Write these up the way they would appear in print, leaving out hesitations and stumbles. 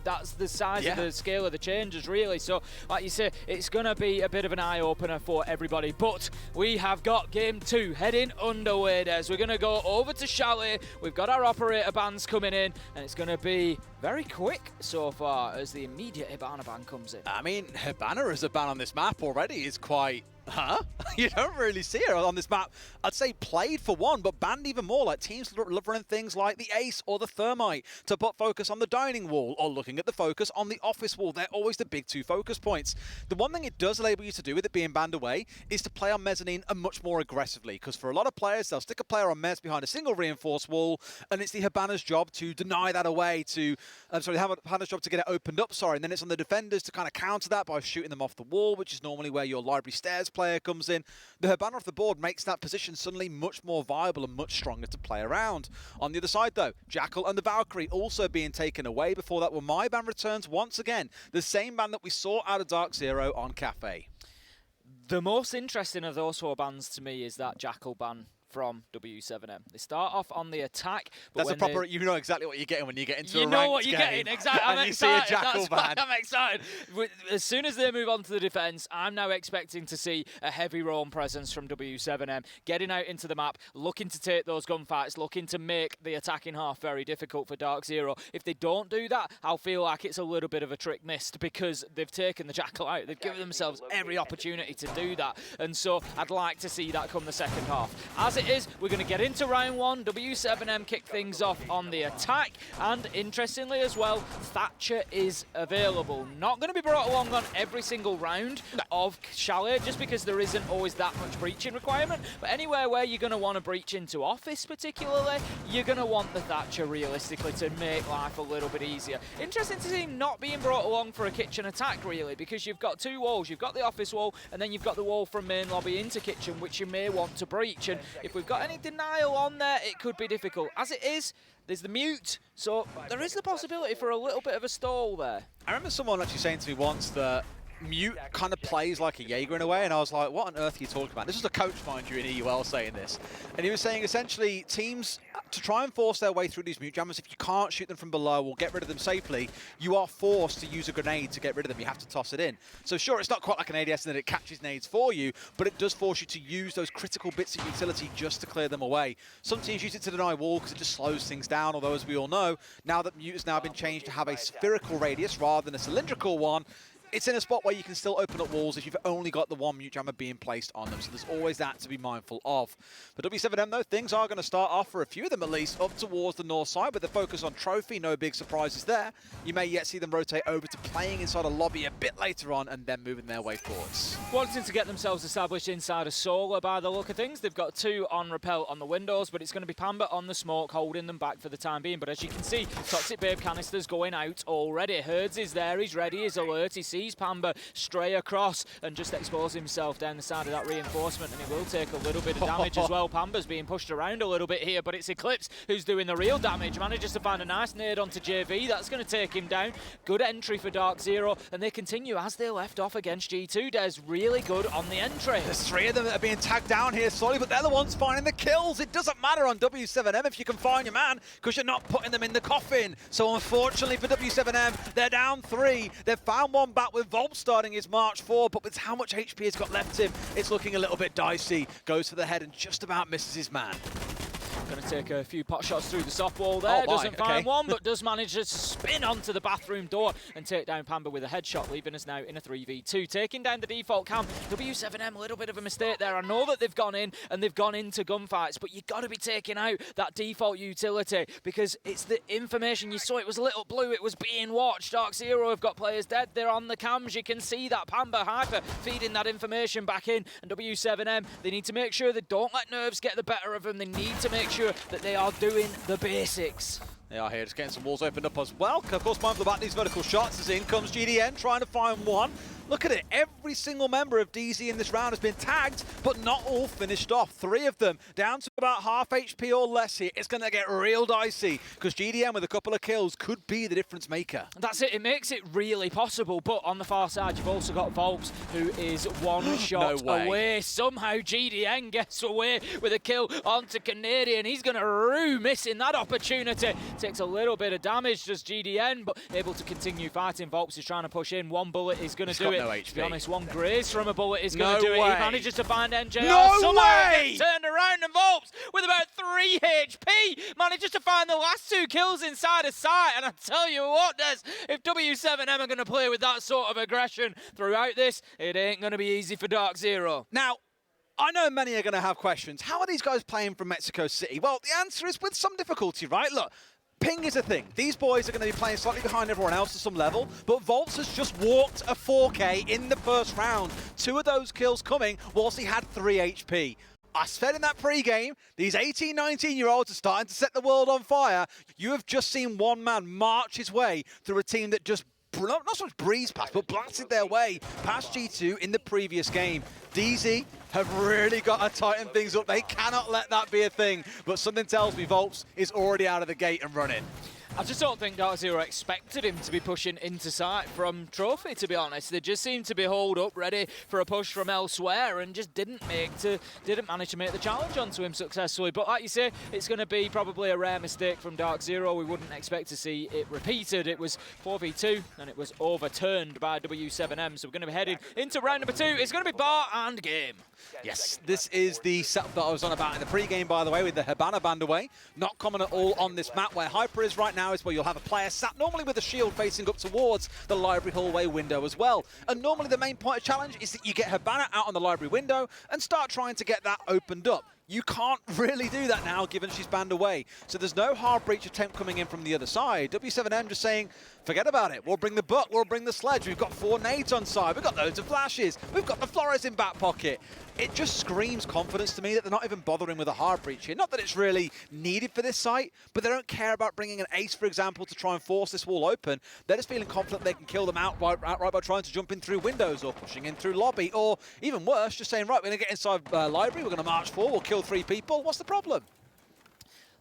that's the size of the scale of the changes, really. So, like you say, it's going to be a bit of an eye-opener for everybody. But we have got Game 2 heading underway, Des. We're going to go over to Chalet. We've got our operator bans coming in, and it's going to be very quick so far as the immediate Hibana ban comes in. I mean, Hibana as a ban on this map already is quite... You don't really see her on this map. I'd say played for one, but banned even more. Like teams love running things like the Ace or the Thermite to put focus on the dining wall or looking at the focus on the office wall. They're always the big two focus points. The one thing it does enable you to do with it being banned away is to play on mezzanine and much more aggressively, because for a lot of players, they'll stick a player on mezz behind a single reinforced wall, and it's the Hibana's job to deny that away, to Hibana's job to get it opened up, and then it's on the defenders to kind of counter that by shooting them off the wall, which is normally where your library stairs player comes in. The Hibana off the board makes that position suddenly much more viable and much stronger to play around. On the other side though, Jackal and the Valkyrie also being taken away. Before that, my ban returns once again. The same ban that we saw out of DarkZero on Cafe. The most interesting of those 4 bans to me is that Jackal ban from w7m. They start off on the attack. But that's a proper, you know exactly what you're getting when you get into a ranked game. You know what you're getting, exactly. I'm excited. See a Jackal ban. I'm excited. As soon as they move on to the defense, I'm now expecting to see a heavy roam presence from w7m, getting out into the map, looking to take those gunfights, looking to make the attacking half very difficult for DarkZero. If they don't do that, I'll feel like it's a little bit of a trick missed, because they've taken the Jackal out. They've given themselves every opportunity to do that. And so I'd like to see that come the second half. As it is, we're going to get into round 1. w7m kick things off on the attack, and interestingly as well, Thatcher is available. Not going to be brought along on every single round of Chalet, just because there isn't always that much breaching requirement, but anywhere where you're going to want to breach into office particularly, you're going to want the Thatcher realistically to make life a little bit easier. Interesting to see him not being brought along for a kitchen attack really, because you've got 2 walls. You've got the office wall, and then you've got the wall from main lobby into kitchen, which you may want to breach, and if we've got any denial on there, it could be difficult. As it is, there's the mute, so there is the possibility for a little bit of a stall there. I remember someone actually saying to me once that Mute kind of plays like a Jaeger in a way, and I was like, what on earth are you talking about? This was a coach, mind you, in EUL saying this. And he was saying essentially teams, to try and force their way through these Mute jammers, if you can't shoot them from below or get rid of them safely, you are forced to use a grenade to get rid of them. You have to toss it in. So sure, it's not quite like an ADS in that it catches nades for you, but it does force you to use those critical bits of utility just to clear them away. Some teams use it to deny wall because it just slows things down, although as we all know, now that Mute has now been changed to have a spherical radius rather than a cylindrical one, it's in a spot where you can still open up walls if you've only got the one mute jammer being placed on them. So there's always that to be mindful of. For w7m though, things are going to start off, for a few of them at least, up towards the north side with the focus on Trophy. No big surprises there. You may yet see them rotate over to playing inside a lobby a bit later on and then moving their way forwards. Wanting to get themselves established inside a Solar by the look of things. They've got 2 on Repel on the windows, but it's going to be Pamba on the smoke, holding them back for the time being. But as you can see, Toxic Babe canisters going out already. Herds is there, he's ready, he's alert, he sees Pamba stray across and just expose himself down the side of that reinforcement, and he will take a little bit of damage as well. Pamba's being pushed around a little bit here, but it's Eclipse who's doing the real damage. Manages to find a nice nade onto JV. That's going to take him down. Good entry for DarkZero, and they continue as they left off against G2. Des really good on the entry. There's 3 of them that are being tagged down here slowly, but they're the ones finding the kills. It doesn't matter on w7m if you can find your man, because you're not putting them in the coffin. So unfortunately for w7m, they're down 3. They've found one back with Volp starting his march forward, but with how much HP he's got left him, it's looking a little bit dicey. Goes for the head and just about misses his man. Going to take a few pot shots through the soft wall there. Doesn't find one, but does manage to spin onto the bathroom door and take down Pamba with a headshot, leaving us now in a 3v2. Taking down the default cam. w7m, a little bit of a mistake there. I know that they've gone in and they've gone into gunfights, but you've got to be taking out that default utility, because it's the information. You saw it was a little blue, it was being watched. DarkZero have got players dead. They're on the cams. You can see that Pamba Hyper feeding that information back in. And w7m, they need to make sure they don't let nerves get the better of them. They need to make sure that they are doing the basics. They are here, just getting some walls opened up as well. Of course, mindful about these vertical shots as in comes GDN, trying to find one. Look at it. Every single member of DZ in this round has been tagged, but not all finished off. 3 of them down to about half HP or less here. It's going to get real dicey because GDM with a couple of kills could be the difference maker. That's it. It makes it really possible. But on the far side, you've also got Volps, who is one shot away. Somehow GDN gets away with a kill onto Canadian. He's going to rue missing that opportunity. Takes a little bit of damage, does GDN, but able to continue fighting. Volps is trying to push in. One bullet is going to do it. No HP. To be honest, one graze from a bullet is going to do it. He manages to find NJR. No way! Turned around, and Volps, with about 3 HP, manages to find the last 2 kills inside of sight. And I tell you what, Des, if w7m are going to play with that sort of aggression throughout this, it ain't going to be easy for DarkZero. Now, I know many are going to have questions. How are these guys playing from Mexico City? Well, the answer is with some difficulty, right? Look, ping is a thing. These boys are going to be playing slightly behind everyone else to some level, but Volps has just walked a 4K in the first round. 2 of those kills coming whilst he had 3 HP. I said in that pre-game, these 18, 19-year-olds are starting to set the world on fire. You have just seen one man march his way through a team that just not so much breezed past, but blasted their way past G2 in the previous game. DZ have really got to tighten things up. They cannot let that be a thing. But something tells me Volps is already out of the gate and running. I just don't think DarkZero expected him to be pushing into sight from Trophy, to be honest. They just seemed to be holed up, ready for a push from elsewhere, and just didn't manage to make the challenge onto him successfully. But like you say, it's going to be probably a rare mistake from DarkZero. We wouldn't expect to see it repeated. It was 4v2, and it was overturned by w7m. So we're going to be heading into round number 2. It's going to be bar and game. Yes, this is the setup that I was on about in the pre-game, by the way, with the Habana band away. Not common at all on this map. Where Hyper is right now is where you'll have a player sat normally with a shield facing up towards the library hallway window as well. And normally the main point of challenge is that you get Habana out on the library window and start trying to get that opened up. You can't really do that now, given she's banned away. So there's no hard breach attempt coming in from the other side. w7m just saying, forget about it. We'll bring the butt, we'll bring the sledge. We've got 4 nades on side. We've got loads of flashes. We've got the Flores in back pocket. It just screams confidence to me that they're not even bothering with a hard breach here. Not that it's really needed for this site, but they don't care about bringing an ace, for example, to try and force this wall open. They're just feeling confident they can kill them outright by trying to jump in through windows or pushing in through lobby, or even worse, just saying, right, we're going to get inside library, we're going to march forward, we'll kill 3 people. What's the problem?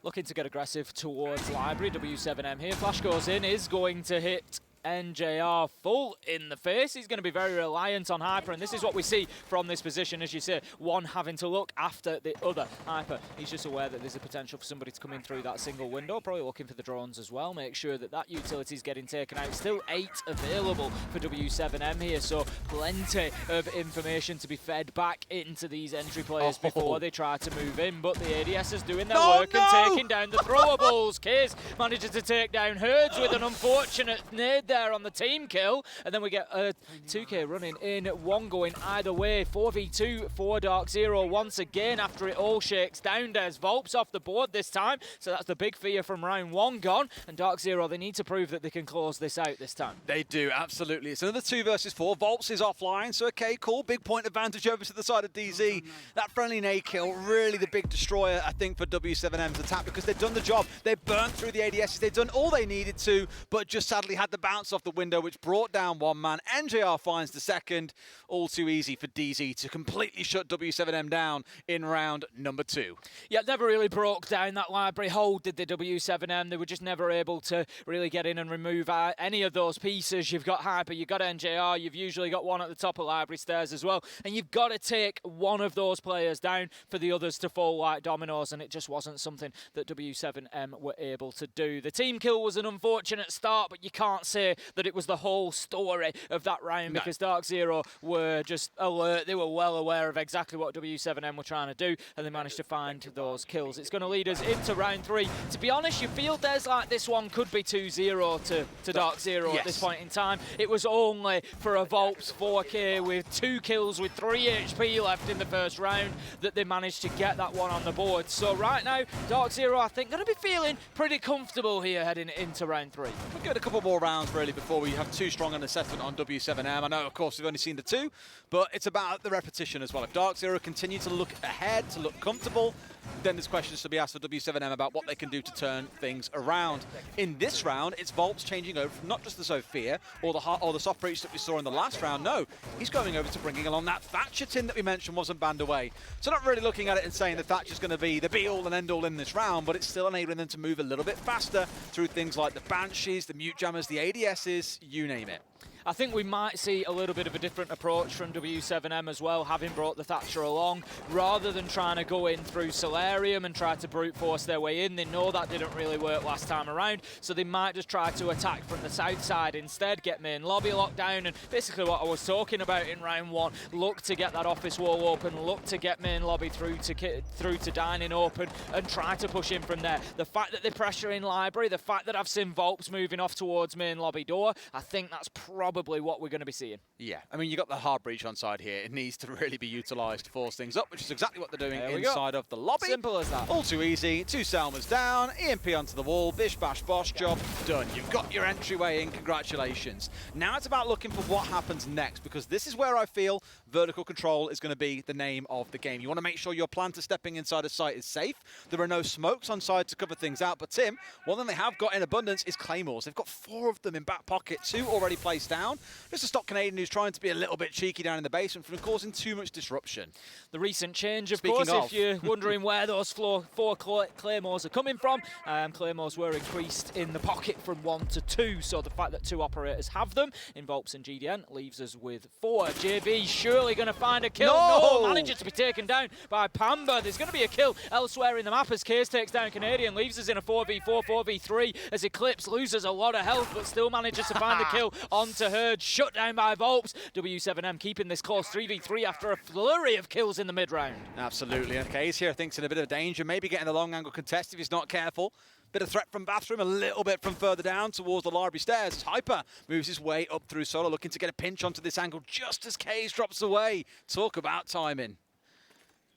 Looking to get aggressive towards library. w7m here. Flash goes in, is going to hit NJR full in the face. He's going to be very reliant on Hyper, and this is what we see from this position, as you say, one having to look after the other. Hyper, he's just aware that there's a potential for somebody to come in through that single window, probably looking for the drones as well, make sure that that utility is getting taken out. Still 8 available for w7m here, so plenty of information to be fed back into these entry players before they try to move in, but the ADS is doing their work and taking down the throwables. Case manages to take down Herds with an unfortunate nade there on the team kill, and then we get a 2K running in, one going either way. 4v2 for DarkZero once again after it all shakes down. There's Volps off the board this time, so that's the big fear from round 1 gone, and DarkZero, they need to prove that they can close this out this time. They do, absolutely. It's another 2 versus 4. Volps is offline, so okay, cool. Big point advantage over to the side of DZ. That friendly nade kill, really the big destroyer, I think, for w7m's attack, because they've done the job. They've burned through the ADSs. They've done all they needed to, but just sadly had the bounce off the window, which brought down one man. NJR finds the second. All too easy for DZ to completely shut w7m down in round number 2. Yeah, never really broke down that library hold, did the w7m. They were just never able to really get in and remove any of those pieces. You've got Hyper, you've got NJR, you've usually got one at the top of library stairs as well, and you've got to take one of those players down for the others to fall like dominoes, and it just wasn't something that w7m were able to do. The team kill was an unfortunate start, but you can't say that it was the whole story of that round, because DarkZero were just alert. They were well aware of exactly what w7m were trying to do, and they managed to find those kills. It's going to lead us into round 3. To be honest, you feel there's like this one could be 2-0 to DarkZero at this point in time. It was only for a Volps 4K with 2 kills with 3 HP left in the first round that they managed to get that one on the board. So right now, DarkZero, I think, going to be feeling pretty comfortable here heading into round 3. We'll get a couple more rounds really before we have too strong an assessment on w7m. I know, of course, we've only seen the 2, but it's about the repetition as well. If DarkZero continue to look ahead, to look comfortable, then there's questions to be asked for W7M about what they can do to turn things around. In this round, it's v0lp's changing over from not just the Sophia or the soft breach that we saw in the last round. No, he's going over to bringing along that Thatcher tin that we mentioned wasn't banned away. So not really looking at it and saying that Thatcher's going to be the be-all and end-all in this round, but it's still enabling them to move a little bit faster through things like the Banshees, the Mute Jammers, the ADSs, you name it. I think we might see a little bit of a different approach from W7M as well, having brought the Thatcher along. Rather than trying to go in through Solarium and try to brute force their way in, they know that didn't really work last time around, so they might just try to attack from the south side instead, get main lobby locked down, and basically what I was talking about in round one, look to get that office wall open, look to get main lobby through to dining open, and try to push in from there. The fact that they're pressuring library, the fact that I've seen v0lp's moving off towards main lobby door, I think that's probably what we're going to be seeing. Yeah, I mean, you got the hard breach on side here. It needs to really be utilised to force things up, which is exactly what they're doing inside of the lobby. Simple as that. All too easy. 2 Selmas down, EMP onto the wall, bish bash bosh, job done. You've got your entryway in, congratulations. Now it's about looking for what happens next, because this is where I feel vertical control is going to be the name of the game. You want to make sure your planter stepping inside a site is safe. There are no smokes on side to cover things out, but Tim, one thing they have got in abundance is claymores. They've got 4 of them in back pocket, 2 already placed down, just to stop Canadian who's trying to be a little bit cheeky down in the basement from causing too much disruption. The recent change, of course, if you're wondering where those 4 claymores are coming from, claymores were increased in the pocket from 1 to 2, so the fact that 2 operators have them in v0lp's and GDN leaves us with 4. JV surely going to find a kill. No, manages to be taken down by Pamba. There's going to be a kill elsewhere in the map as Case takes down Canadian, leaves us in a 4v4, 4v3 as Eclipse loses a lot of health but still manages to find the kill onto Herd, shut down by v0lp's. W7M keeping this close, 3v3 after a flurry of kills in the mid-round. Absolutely, and Case here thinks in a bit of danger, maybe getting the long angle contest if he's not careful. Bit of threat from Bathroom, a little bit from further down towards the library stairs. Hyper moves his way up through Solo, looking to get a pinch onto this angle just as Case drops away. Talk about timing.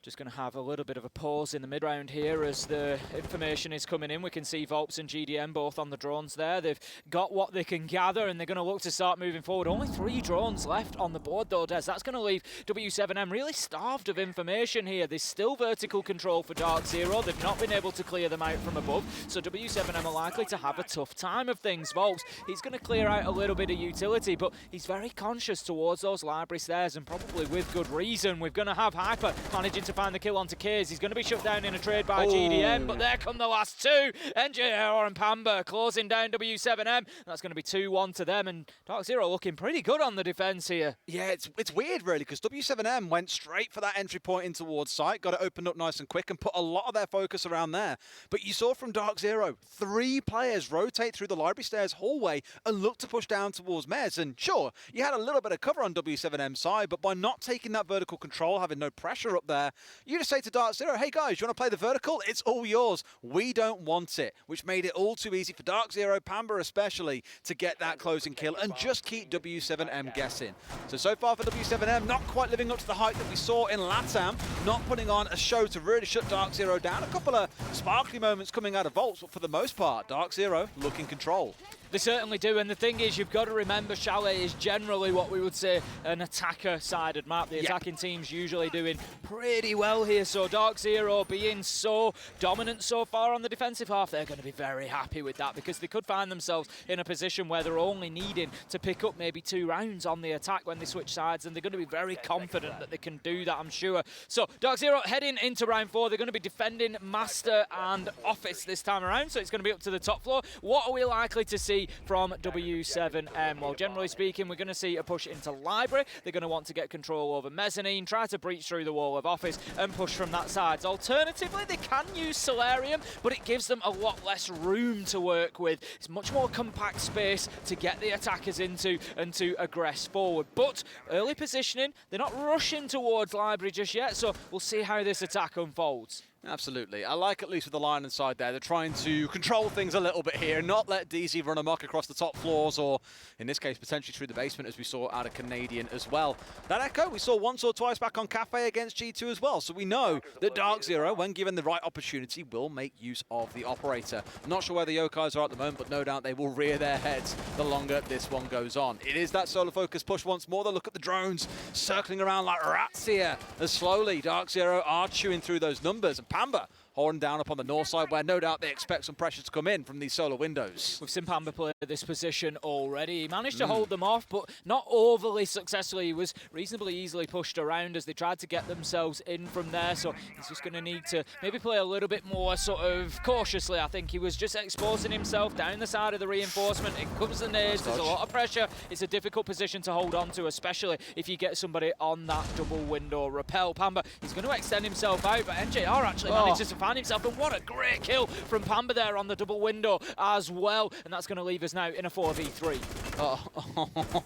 Just going to have a little bit of a pause in the mid-round here as the information is coming in. We can see v0lp's and GDM both on the drones there. They've got what they can gather and they're going to look to start moving forward. Only 3 drones left on the board though, Des. That's going to leave W7M really starved of information here. There's still vertical control for DarkZero. They've not been able to clear them out from above, so W7M are likely to have a tough time of things. v0lp's, he's going to clear out a little bit of utility, but he's very conscious towards those library stairs and probably with good reason. We're going to have Hyper managing to find the kill onto Kays. He's going to be shut down in a trade by GDM, but there come the last 2. NJR and Pamba closing down W7M. That's going to be 2-1 to them, and DarkZero looking pretty good on the defense here. Yeah, it's weird really, because W7M went straight for that entry point in towards site, got it opened up nice and quick and put a lot of their focus around there. But you saw from DarkZero, 3 players rotate through the library stairs hallway and look to push down towards Mez. And sure, you had a little bit of cover on W7M's side, but by not taking that vertical control, having no pressure up there, you just say to DarkZero, hey guys, you want to play the vertical? It's all yours. We don't want it, which made it all too easy for DarkZero, Pamba especially, to get that closing kill and just keep W7M guessing. So far for W7M, not quite living up to the hype that we saw in LATAM, not putting on a show to really shut DarkZero down. A couple of sparkly moments coming out of v0lp's, but for the most part, DarkZero look in control. They certainly do, and the thing is, you've got to remember Chalet is generally what we would say an attacker-sided map. The attacking team's usually doing pretty well here, so DarkZero being so dominant so far on the defensive half, they're going to be very happy with that because they could find themselves in a position where they're only needing to pick up maybe 2 rounds on the attack when they switch sides, and they're going to be very confident that they can do that, I'm sure. So DarkZero heading into round 4, they're going to be defending Master and Office this time around, so it's going to be up to the top floor. What are we likely to see from W7M? Well, generally speaking, we're going to see a push into Library. They're going to want to get control over Mezzanine, try to breach through the wall of Office and push from that side. Alternatively, they can use Solarium, but it gives them a lot less room to work with. It's much more compact space to get the attackers into and to aggress forward. But early positioning, they're not rushing towards Library just yet, so we'll see how this attack unfolds. Absolutely. I like, at least with the line inside there, they're trying to control things a little bit here, not let DZ run amok across the top floors, or in this case, potentially through the basement, as we saw out of Canadian as well. That echo we saw once or twice back on Cafe against G2 as well, so we know that DarkZero, when given the right opportunity, will make use of the operator. I'm not sure where the Yokais are at the moment, but no doubt they will rear their heads the longer this one goes on. It is that solo focus push once more. Look at the drones circling around like rats here, as slowly DarkZero are chewing through those numbers. And Pamba holding down up on the north side, where no doubt they expect some pressure to come in from these solar windows. We've seen Pamba play this position already. He managed to hold them off, but not overly successfully. He was reasonably easily pushed around as they tried to get themselves in from there, so he's just going to need to maybe play a little bit more sort of cautiously. I think he was just exposing himself down the side of the reinforcement. It comes the nades, there's a lot of pressure. It's a difficult position to hold on to, especially if you get somebody on that double window repel. Pamba, he's going to extend himself out, but NJR actually manages to find himself, and what a great kill from Pamba there on the double window as well, and that's going to leave us now in a 4v3.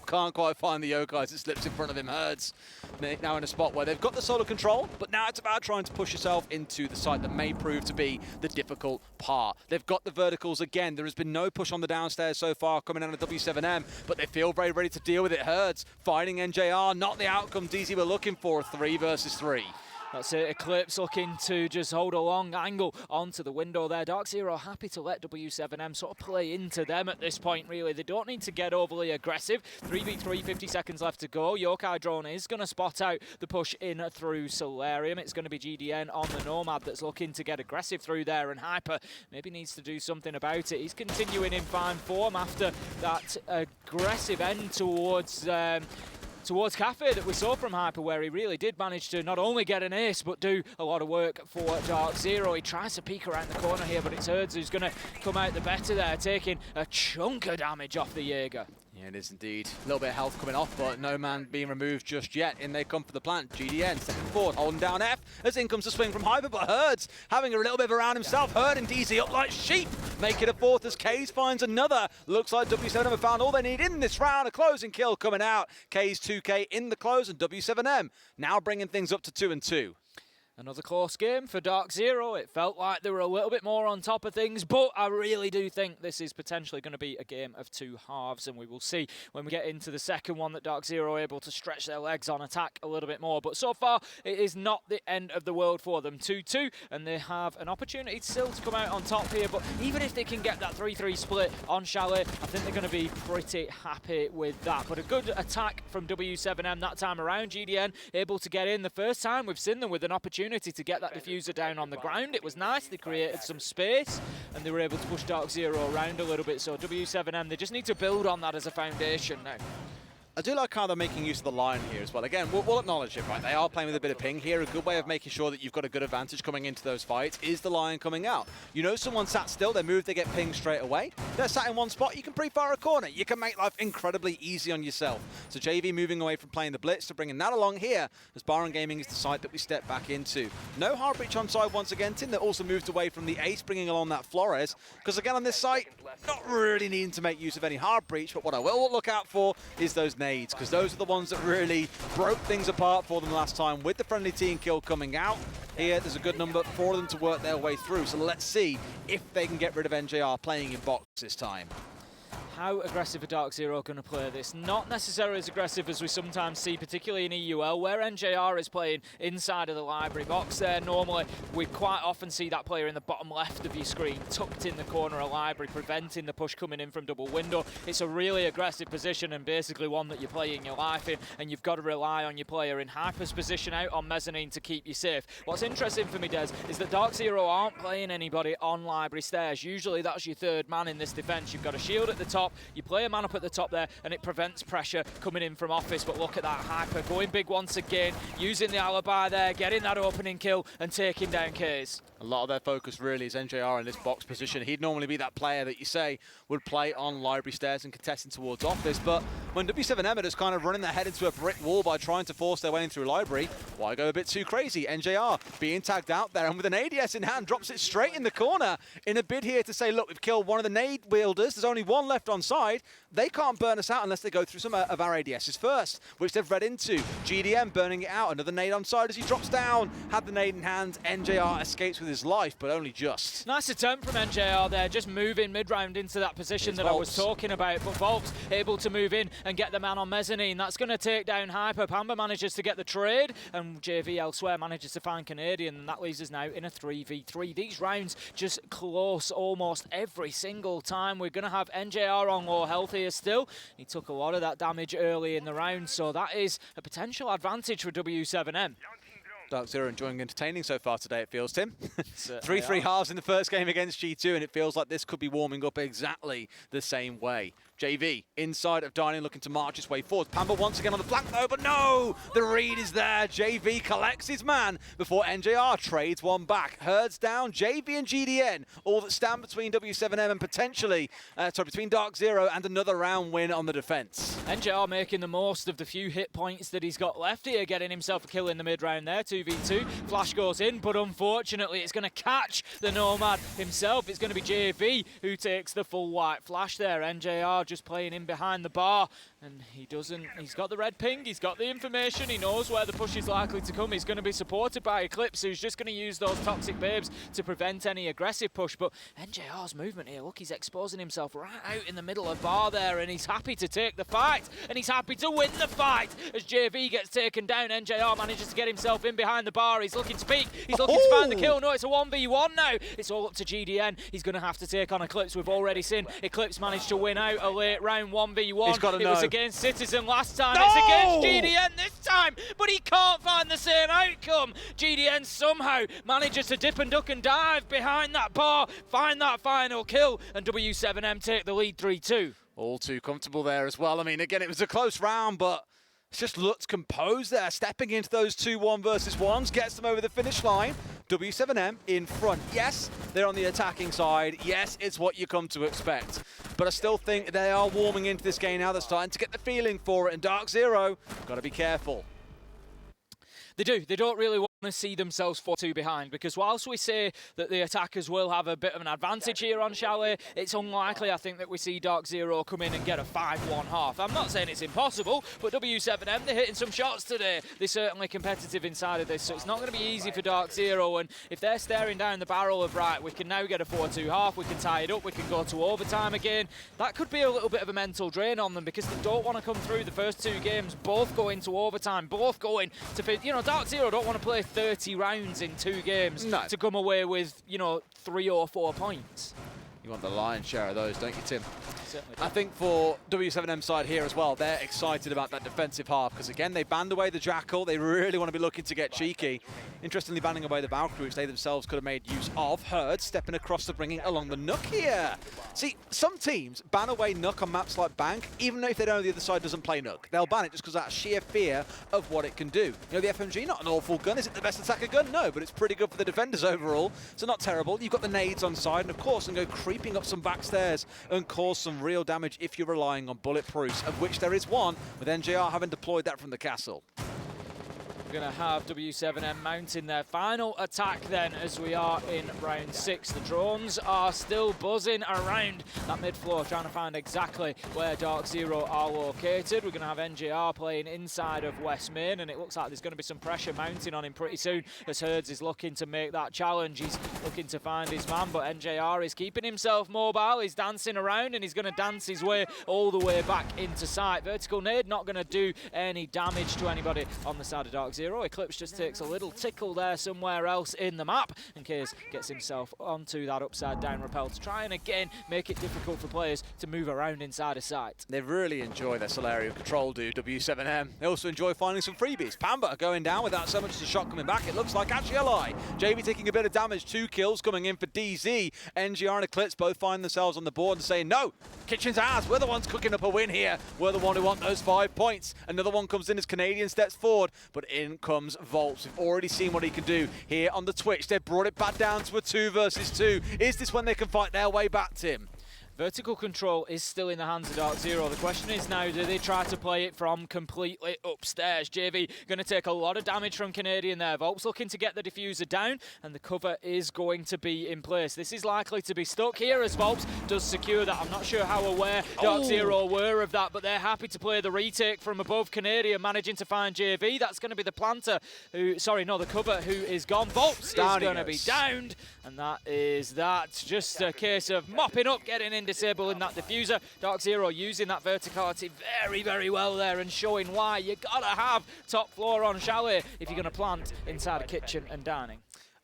Can't quite find the yokai as it slips in front of him. Herds now in a spot where they've got the solar control, but now it's about trying to push yourself into the site that may prove to be the difficult part. They've got the verticals again. There has been no push on the downstairs so far coming out of w7m, but they feel very ready to deal with it. Herds fighting NJR, not the outcome DZ were looking for, 3 versus 3. That's it, Eclipse looking to just hold a long angle onto the window there. DarkZero happy to let w7m sort of play into them at this point, really. They don't need to get overly aggressive. 3v3, 50 seconds left to go. Yokai drone is going to spot out the push in through Solarium. It's going to be GDN on the Nomad that's looking to get aggressive through there, and Hyper maybe needs to do something about it. He's continuing in fine form after that aggressive end towards Cafe that we saw from Hyper, where he really did manage to not only get an ace, but do a lot of work for DarkZero. He tries to peek around the corner here, but it's Herds who's going to come out the better there, taking a chunk of damage off the Jaeger. Yeah, it is indeed. A little bit of health coming off, but no man being removed just yet. In they come for the plant. GDN stepping forward, holding down F as in comes the swing from Hyper, but Herds having a little bit of around himself. Herd and DZ up like sheep. Make it a fourth as Kaze finds another. Looks like w7m have found all they need in this round. A closing kill coming out. Kaze 2K in the close, and w7m now bringing things up to 2-2. Another close game for DarkZero. It felt like they were a little bit more on top of things, but I really do think this is potentially going to be a game of two halves, and we will see when we get into the second one that DarkZero are able to stretch their legs on attack a little bit more. But so far, it is not the end of the world for them. 2-2, and they have an opportunity still to come out on top here, but even if they can get that 3-3 split on Chalet, I think they're going to be pretty happy with that. But a good attack from w7m that time around. GDN able to get in the first time we've seen them with an opportunity to get that diffuser down on the ground. It was nice. They created some space and they were able to push DarkZero around a little bit. So w7m, they just need to build on that as a foundation now. I do like how they're making use of the line here as well. Again, we'll acknowledge it, right? They are playing with a bit of ping here. A good way of making sure that you've got a good advantage coming into those fights is the line coming out. You know someone sat still, they move, they get pinged straight away. They're sat in one spot, you can pre-fire a corner. You can make life incredibly easy on yourself. So JV moving away from playing the blitz to bringing that along here, as Baron Gaming is the site that we step back into. No hard breach on side once again. Tin that also moved away from the ace, bringing along that Flores. Because again on this site, not really needing to make use of any hard breach, but what I will look out for is those nades, because those are the ones that really broke things apart for them last time with the friendly team kill coming out. Here, there's a good number for them to work their way through. So let's see if they can get rid of NJR playing in box this time. How aggressive are DarkZero going to play this? Not necessarily as aggressive as we sometimes see, particularly in EUL, where NJR is playing inside of the library box there. Normally, we quite often see that player in the bottom left of your screen, tucked in the corner of library, preventing the push coming in from double window. It's a really aggressive position and basically one that you're playing your life in, and you've got to rely on your player in Hyper's position out on mezzanine to keep you safe. What's interesting for me, Des, is that DarkZero aren't playing anybody on library stairs. Usually that's your third man in this defense. You've got a shield at the top, you play a man up at the top there, and it prevents pressure coming in from office. But look at that Hyper going big once again, using the alibi there, getting that opening kill and taking down Kaze. A lot of their focus really is NJR in this box position. He'd normally be that player that you say would play on library stairs and contesting towards office, but when w7m are just kind of running their head into a brick wall by trying to force their way in through library, why go a bit too crazy? NJR being tagged out there, and with an ADS in hand, drops it straight in the corner in a bid here to say, look, we've killed one of the nade wielders, there's only one left on side, they can't burn us out unless they go through some of our ADSs first, which they've read into. GDM burning it out, another nade on side as he drops down, had the nade in hand, NJR escapes with his life, but only just. Nice attempt from NJR there, just moving mid-round into that position that I was talking about, but Volks able to move in and get the man on mezzanine. That's going to take down Hyper. Pamba manages to get the trade, and JV elsewhere manages to find Canadian, and that leaves us now in a 3v3. These rounds just close almost every single time. We're going to have NJR on low health here still. He took a lot of that damage early in the round, so that is a potential advantage for w7m. DarkZero enjoying entertaining so far today, it feels, Tim. 3-3 are. halves in the first game against G2, and it feels like this could be warming up exactly the same way. JV inside of Dining, looking to march his way forward. Pamba once again on the flank though, but no! The read is there. JV collects his man before NJR trades one back. Herds down, JV and GDN, all that stand between w7m and potentially, between DarkZero and another round win on the defense. NJR making the most of the few hit points that he's got left here, getting himself a kill in the mid-round there, 2v2. Flash goes in, but unfortunately it's going to catch the Nomad himself. It's going to be JV who takes the full white flash there. NJR just playing in behind the bar, and he's got the red ping, he's got the information, he knows where the push is likely to come. He's going to be supported by Eclipse, who's just going to use those toxic babes to prevent any aggressive push. But NJR's movement here, look, he's exposing himself right out in the middle of bar there, and he's happy to take the fight, and he's happy to win the fight. As JV gets taken down, NJR manages to get himself in behind the bar. He's looking to peek, he's looking to find the kill. No, it's a 1v1 now. It's all up to GDN. He's going to have to take on Eclipse. We've already seen Eclipse manage to win out a late round 1v1. It was against Citizen last time. No! It's against GDN this time, but he can't find the same outcome. GDN somehow manages to dip and duck and dive behind that bar, find that final kill, and w7m take the lead 3-2. All too comfortable there as well. I mean, again, it was a close round, but it's just looked composed there, stepping into those 2-1 versus 1s, gets them over the finish line. w7m in front. Yes, they're on the attacking side. Yes, it's what you come to expect. But I still think they are warming into this game now. They're starting to get the feeling for it. And DarkZero, got to be careful. They do. They don't really want to see themselves 4-2 behind, because whilst we say that the attackers will have a bit of an advantage here on Chalet, it's unlikely, I think, that we see DarkZero come in and get a 5-1 half. I'm not saying it's impossible, but w7m, they're hitting some shots today. They're certainly competitive inside of this, so it's not going to be easy for DarkZero. And if they're staring down the barrel of, right, we can now get a 4-2 half, we can tie it up, we can go to overtime again, that could be a little bit of a mental drain on them, because they don't want to come through the first two games, both going to overtime, both going to, you know, DarkZero don't want to play 30 rounds in 2 games to come away with, you know, 3 or 4 points. You want the lion's share of those, don't you, Tim? Certainly. I think for w7m side here as well, they're excited about that defensive half, because again, they banned away the Jackal. They really want to be looking to get cheeky. Interestingly, banning away the Valkyrie, which they themselves could have made use of. Herd stepping across the bringing along the Nook here. See, some teams ban away Nook on maps like Bank, even if they know the other side doesn't play Nook. They'll ban it just because of that sheer fear of what it can do. You know, the FMG, not an awful gun. Is it the best attacker gun? No, but it's pretty good for the defenders overall, so not terrible. You've got the nades on side, and of course, and go creeping up some backstairs and cause some real damage if you're relying on bulletproofs, of which there is one, with NJR having deployed that from the castle. We're going to have w7m mounting their final attack then, as we are in round 6. The drones are still buzzing around that mid-floor, trying to find exactly where DarkZero are located. We're going to have NJR playing inside of West Main, and it looks like there's going to be some pressure mounting on him pretty soon, as Herds is looking to make that challenge. He's looking to find his man, but NJR is keeping himself mobile. He's dancing around, and he's going to dance his way all the way back into sight. Vertical nade not going to do any damage to anybody on the side of DarkZero. Eclipse just takes a little tickle there somewhere else in the map, and Kays gets himself onto that upside down rappel to try and again make it difficult for players to move around inside of sight. They really enjoy their Solarium control, do w7m. They also enjoy finding some freebies. Pamba going down without so much as a shot coming back. It looks like actually a lie. JV taking a bit of damage, 2 kills coming in for DZ. NGR and Eclipse both find themselves on the board and saying, no, Kitchen's ours. We're the ones cooking up a win here. We're the one who want those 5 points. Another one comes in as Canadian steps forward, but in comes Volts. We've already seen what he can do here on the Twitch. They've brought it back down to a 2 versus 2. Is this when they can fight their way back, Tim? Vertical control is still in the hands of DarkZero. The question is now, do they try to play it from completely upstairs? JV going to take a lot of damage from Canadian there. Volp's looking to get the diffuser down, and the cover is going to be in place. This is likely to be stuck here as Volps does secure that. I'm not sure how aware DarkZero were of that, but they're happy to play the retake from above. Canadian managing to find JV. That's going to be the planter who, sorry, no, the cover who is gone. Volps is going to be downed, and that is that. Just a case of mopping up, getting in, disabling that diffuser. DarkZero using that verticality very, very well there, and showing why you gotta have top floor on Chalet if you're gonna plant inside a kitchen and dining.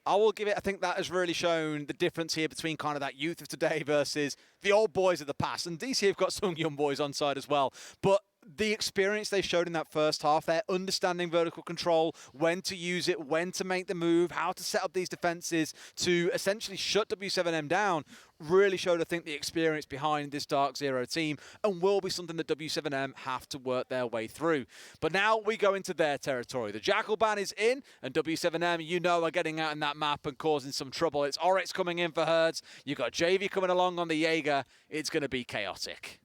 I will give it, I think that has really shown the difference here between kind of that youth of today versus the old boys of the past. And DC have got some young boys on side as well. But the experience they showed in that first half, their understanding vertical control, when to use it, when to make the move, how to set up these defenses to essentially shut w7m down, really showed, I think, the experience behind this DarkZero team, and will be something that w7m have to work their way through. But now we go into their territory. The Jackal ban is in, and w7m, you know, are getting out in that map and causing some trouble. It's Oryx coming in for Herds. You've got JV coming along on the Jaeger. It's going to be chaotic.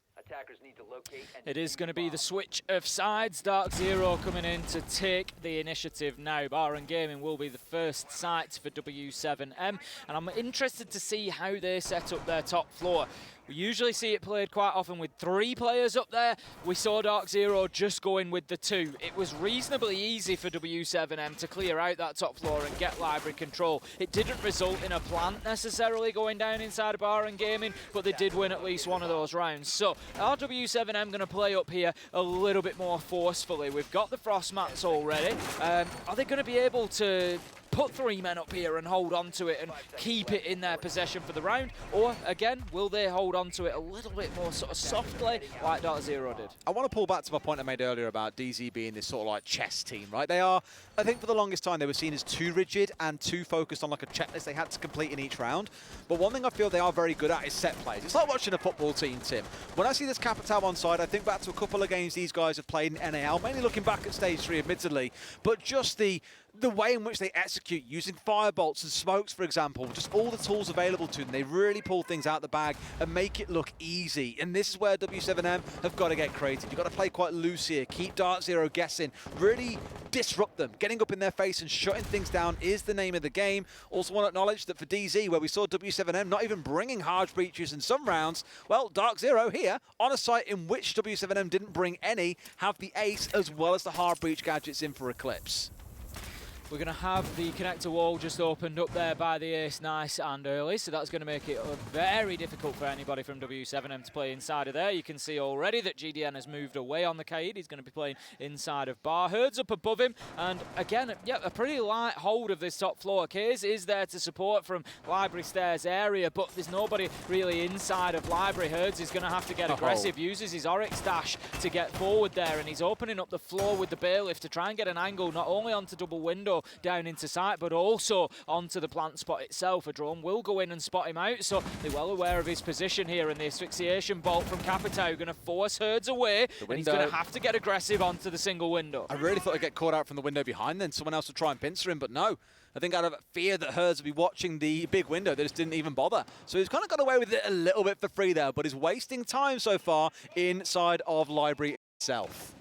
It is going to be the switch of sides. DarkZero coming in to take the initiative now. Baron Gaming will be the first site for w7m, and I'm interested to see how they set up their top floor. We usually see it played quite often with 3 players up there. We saw DarkZero just go in with the 2. It was reasonably easy for w7m to clear out that top floor and get library control. It didn't result in a plant necessarily going down inside of Baron Gaming, but they did win at least one of those rounds. So are w7m going to play up here a little bit more forcefully? We've got the frost mats already. Are they going to be able to put 3 men up here and hold on to it and keep it in their possession for the round? Or, again, will they hold on to it a little bit more sort of softly like DarkZero did? I want to pull back to my point I made earlier about DZ being this sort of like chess team, right? They are, I think for the longest time, they were seen as too rigid and too focused on like a checklist they had to complete in each round. But one thing I feel they are very good at is set plays. It's like watching a football team, Tim. When I see this Capital on side, I think back to a couple of games these guys have played in NAL, mainly looking back at Stage 3, admittedly, but just the way in which they execute, using firebolts and smokes, for example, just all the tools available to them, they really pull things out the bag and make it look easy. And this is where w7m have got to get creative. You've got to play quite loose here, keep DarkZero guessing, really disrupt them. Getting up in their face and shutting things down is the name of the game. Also want to acknowledge that for DZ, where we saw w7m not even bringing hard breaches in some rounds, well, DarkZero here, on a site in which w7m didn't bring any, have the ace as well as the hard breach gadgets in for Eclipse. We're going to have the connector wall just opened up there by the ace nice and early, so that's going to make it very difficult for anybody from w7m to play inside of there. You can see already that GDN has moved away on the Kaid. He's going to be playing inside of Bar. Herds up above him, and again, yeah, a pretty light hold of this top floor. Kays is there to support from Library Stairs area, but there's nobody really inside of Library. Herds is going to have to get aggressive, uses his Oryx dash to get forward there, and he's opening up the floor with the bailiff to try and get an angle not only onto double window down into sight, but also onto the plant spot itself. A drone will go in and spot him out, so they're well aware of his position here, and the asphyxiation bolt from Capitao going to force Herds away, and he's going to have to get aggressive onto the single window. I really thought I'd get caught out from the window behind, then someone else would try and pincer him, but no. I think out of fear that Herds would be watching the big window, they just didn't even bother. So he's kind of got away with it a little bit for free there, but is wasting time so far inside of Library itself.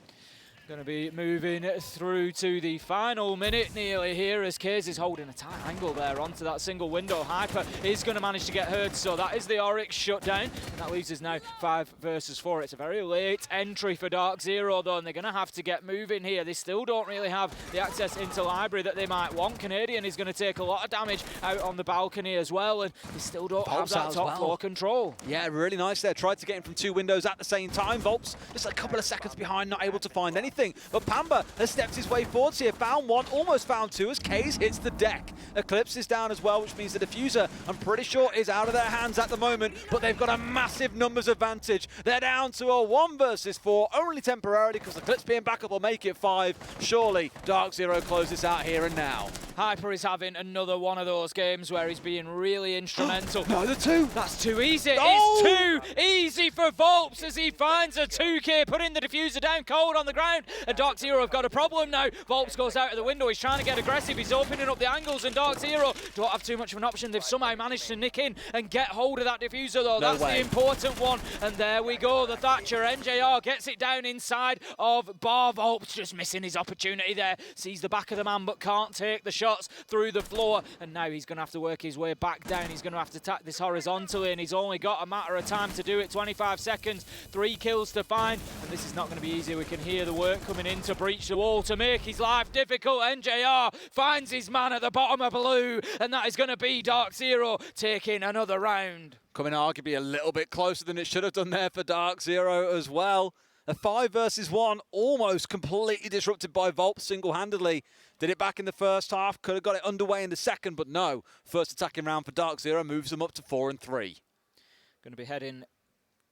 Going to be moving through to the final minute nearly here as Kays is holding a tight angle there onto that single window. Hyper is going to manage to get Herds, so that is the Oryx shutdown. And that leaves us now 5 versus 4. It's a very late entry for DarkZero though, and they're going to have to get moving here. They still don't really have the access into Library that they might want. Canadian is going to take a lot of damage out on the balcony as well, and they still don't have that top floor control. Yeah, really nice there. Tried to get him from 2 windows at the same time. Volps just a couple of seconds behind, not able to find anything. But Pamba has stepped his way forwards here. Found 1, almost found 2 as Kays hits the deck. Eclipse is down as well, which means the diffuser, I'm pretty sure, is out of their hands at the moment, but they've got a massive numbers advantage. They're down to a 1 versus 4, only temporarily, because Eclipse being back up will make it 5. Surely DarkZero closes out here and now. Hyper is having another one of those games where he's being really instrumental. Another 2. That's too easy. Oh! It's too easy for Volps as he finds a 2K, putting the diffuser down cold on the ground. And DarkZero have got a problem now. Volps goes out of the window. He's trying to get aggressive. He's opening up the angles, and DarkZero don't have too much of an option. They've somehow managed to nick in and get hold of that diffuser, though. That's the important one. And there we go. The Thatcher NJR gets it down inside of Bar. Volps just missing his opportunity there. Sees the back of the man, but can't take the shots through the floor. And now he's going to have to work his way back down. He's going to have to attack this horizontally, and he's only got a matter of time to do it. 25 seconds, 3 kills to find. And this is not going to be easy. We can hear the work coming in to breach the wall to make his life difficult. NJR finds his man at the bottom of blue, and that is going to be DarkZero taking another round. Coming arguably a little bit closer than it should have done there for DarkZero as well. A 5 versus 1, almost completely disrupted by Volp single-handedly. Did it back in the first half, could have got it underway in the second, but no. First attacking round for DarkZero moves them up to 4 and 3. Going to be heading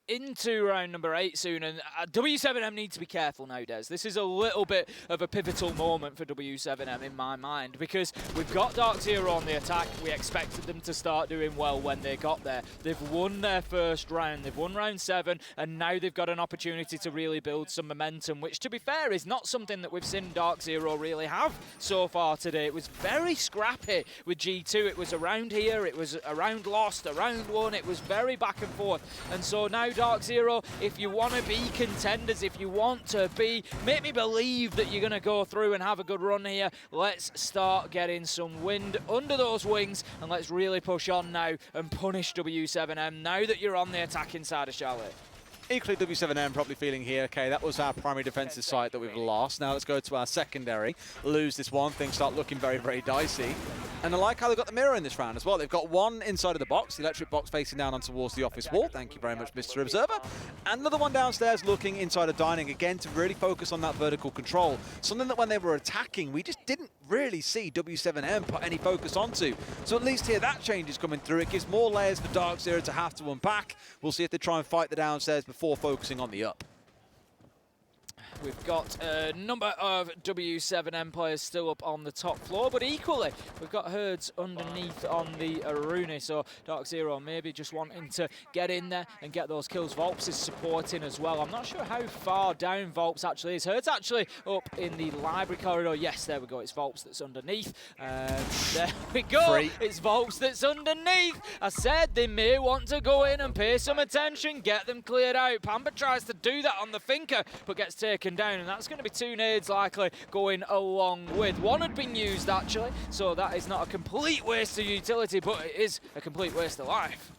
into round number 8 soon, and w7m need to be careful nowadays. This is a little bit of a pivotal moment for w7m in my mind, because we've got DarkZero on the attack. We expected them to start doing well when they got there. They've won their first round, they've won round 7, and now they've got an opportunity to really build some momentum, which, to be fair, is not something that we've seen DarkZero really have so far today. It was very scrappy with G2. It was around here, it was around Lost, around 1, it was very back and forth. And so now DarkZero, if you want to be contenders, if you want to make me believe that you're going to go through and have a good run here, let's start getting some wind under those wings, and let's really push on now and punish w7m now that you're on the attacking side of Charlotte. Equally, w7m probably feeling here, okay, that was our primary defensive site that we've lost. Now let's go to our secondary. Lose this one, things start looking very, very dicey. And I like how they've got the mirror in this round as well. They've got one inside of the box, the electric box facing down on towards the office wall. Thank you very much, Mr. Observer. And another one downstairs looking inside of dining, again, to really focus on that vertical control. Something that when they were attacking, we just didn't really see w7m put any focus onto. So at least here, that change is coming through. It gives more layers for DarkZero to have to unpack. We'll see if they try and fight the downstairs before focusing on the up. We've got a number of w7m players still up on the top floor, but equally, we've got herds underneath on the Aruna, so DarkZero maybe just wanting to get in there and get those kills. Volps is supporting as well. I'm not sure how far down Volps actually is. Herds actually up in the library corridor. Yes, there we go. It's Volps that's underneath. There we go. Free. It's Volps that's underneath. I said they may want to go in and pay some attention, get them cleared out. Pamper tries to do that on the Finker, but gets taken down, and that's going to be 2 nades likely going along with. One had been used actually, so that is not a complete waste of utility, but it is a complete waste of life.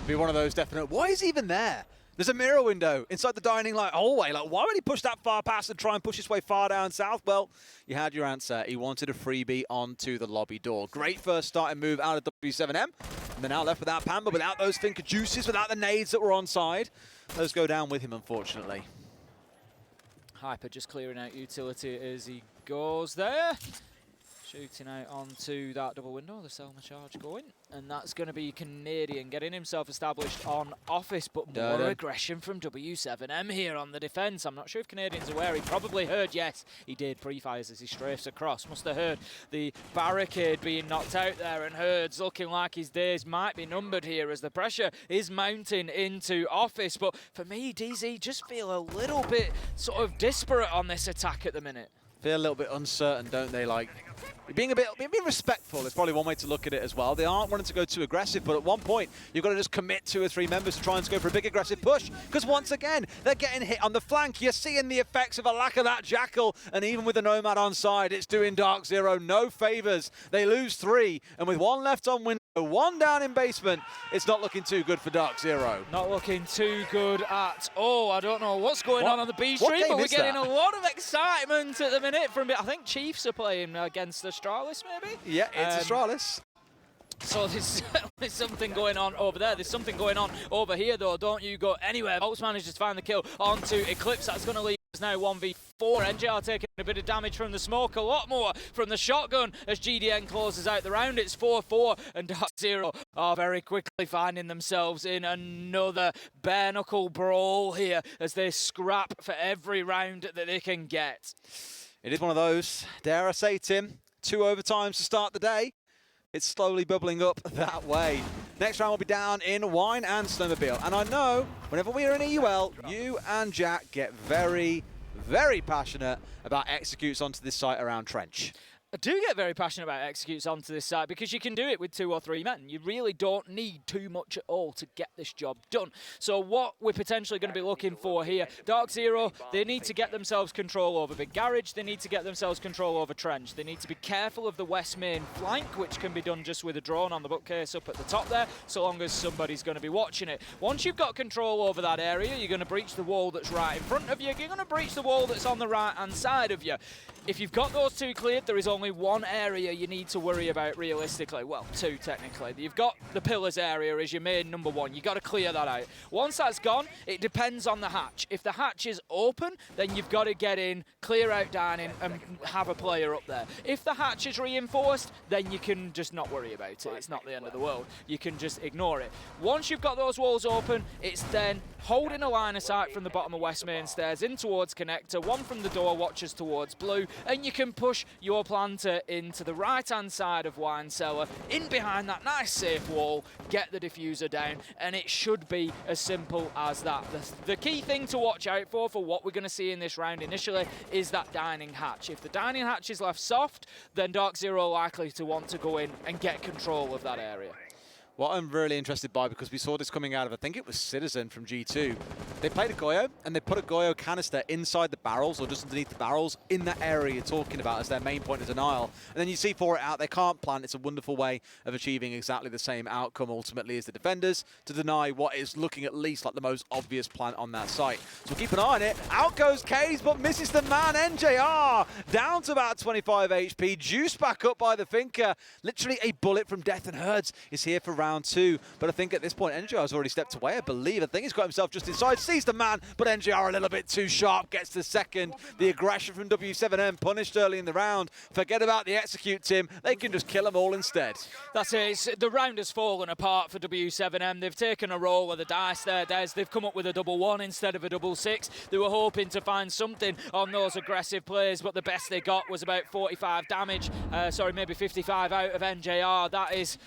Be one of those definite. Why is he even there? There's a mirror window inside the dining hallway. Like, why would he push that far past and try and push his way far down south? Well, you had your answer. He wanted a freebie onto the lobby door. Great first starting move out of w7m. And they're now left without Pamba, without those Finker juices, without the nades that were on side. Those go down with him, unfortunately. Hyper just clearing out utility as he goes there. Shooting out onto that double window, the Selma charge going. And that's going to be Canadian getting himself established on office, but more aggression from w7m here on the defence. I'm not sure if Canadian's aware. He probably heard, yes, he did, pre-fires as he strafes across. Must have heard the barricade being knocked out there, and Herds looking like his days might be numbered here as the pressure is mounting into office. But for me, DZ just feel a little bit sort of disparate on this attack at the minute. Feel a little bit uncertain, don't they? Like, being respectful is probably one way to look at it as well. They aren't wanting to go too aggressive, but at one point, you've got to just commit 2 or 3 members to try and go for a big aggressive push. Because once again, they're getting hit on the flank. You're seeing the effects of a lack of that Jackal, and even with the Nomad on side, it's doing DarkZero no favors. They lose 3, and with 1 left on window, 1 down in basement, it's not looking too good for DarkZero. Not looking too good at all. I don't know what's going on the B stream, but we're getting a lot of excitement at the minute from it. I think Chiefs are playing against Astralis, maybe? Yeah, it's Astralis. So there's something going on over there. There's something going on over here, though. Don't you go anywhere. Volts manages to find the kill onto Eclipse. That's going to leave us now 1v4. NJR taking a bit of damage from the smoke, a lot more from the shotgun as GDN closes out the round. It's 4-4, and DarkZero are very quickly finding themselves in another bare-knuckle brawl here as they scrap for every round that they can get. It is one of those, dare I say, Tim, 2 overtimes to start the day. It's slowly bubbling up that way. Next round will be down in Wine and Snowmobile. And I know, whenever we are in EUL, you and Jack get very, very passionate about executes onto this site around Trench. I do get very passionate about executes onto this side because you can do it with 2 or 3 men. You really don't need too much at all to get this job done. So what we're potentially going to be looking for here, DarkZero, they need to get themselves control over Big Garage. They need to get themselves control over Trench. They need to be careful of the west main flank, which can be done just with a drone on the bookcase up at the top there, so long as somebody's going to be watching it. Once you've got control over that area, you're going to breach the wall that's right in front of you. You're going to breach the wall that's on the right-hand side of you. if you've got those two cleared, there is only one area you need to worry about realistically. Well, two technically. You've got the pillars area as your main number one. You've got to clear that out. Once that's gone, it depends on the hatch. If the hatch is open, then you've got to get in, clear out dining, and have a player up there. If the hatch is reinforced, then you can just not worry about it. It's not the end of the world. You can just ignore it. Once you've got those walls open, it's then holding a line of sight from the bottom of West Main Stairs in towards Connector, one from the door watches towards Blue, and you can push your planter into the right-hand side of Wine Cellar, in behind that nice safe wall, get the diffuser down, and it should be as simple as that. The key thing to watch out for what we're going to see in this round initially is that dining hatch. If the dining hatch is left soft, then DarkZero are likely to want to go in and get control of that area. What I'm really interested by, because we saw this coming out of, I think it was Citizen from G2. They played a Goyo, and they put a Goyo canister inside the barrels, or just underneath the barrels, in that area you're talking about as their main point of denial. And then you see for it out, they can't plant. It's a wonderful way of achieving exactly the same outcome, ultimately, as the defenders, to deny what is looking at least like the most obvious plant on that site. So we'll keep an eye on it. Out goes Kays, but misses the man. NJR down to about 25 HP, juiced back up by the Finker. Literally a bullet from Death and Herds is here for round two, but I think at this point NJR has already stepped away, I believe. I think he's got himself just inside, sees the man, but NJR a little bit too sharp, gets the second. The aggression from w7m punished early in the round. Forget about the execute, Tim. They can just kill them all instead. That's it. The round has fallen apart for w7m. They've taken a roll of the dice there, Des. They've come up with a 1-1 instead of a 6-6. They were hoping to find something on those aggressive plays, but the best they got was about 45 damage. Sorry, maybe 55 out of NJR. That is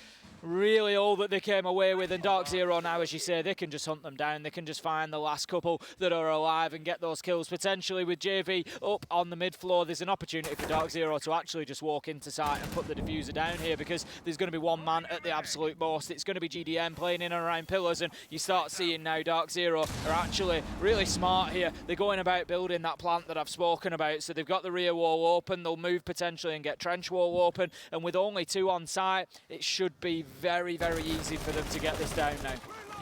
really all that they came away with, and DarkZero now, as you say, they can just hunt them down. They can just find the last couple that are alive and get those kills. Potentially with JV up on the mid floor, there's an opportunity for DarkZero to actually just walk into site and put the diffuser down here, because there's going to be one man at the absolute most. It's going to be GDM playing in and around pillars, and you start seeing now DarkZero are actually really smart here. They're going about building that plant that I've spoken about, so they've got the rear wall open. They'll move potentially and get trench wall open, and with only 2 on site, it should be very, very easy for them to get this down now.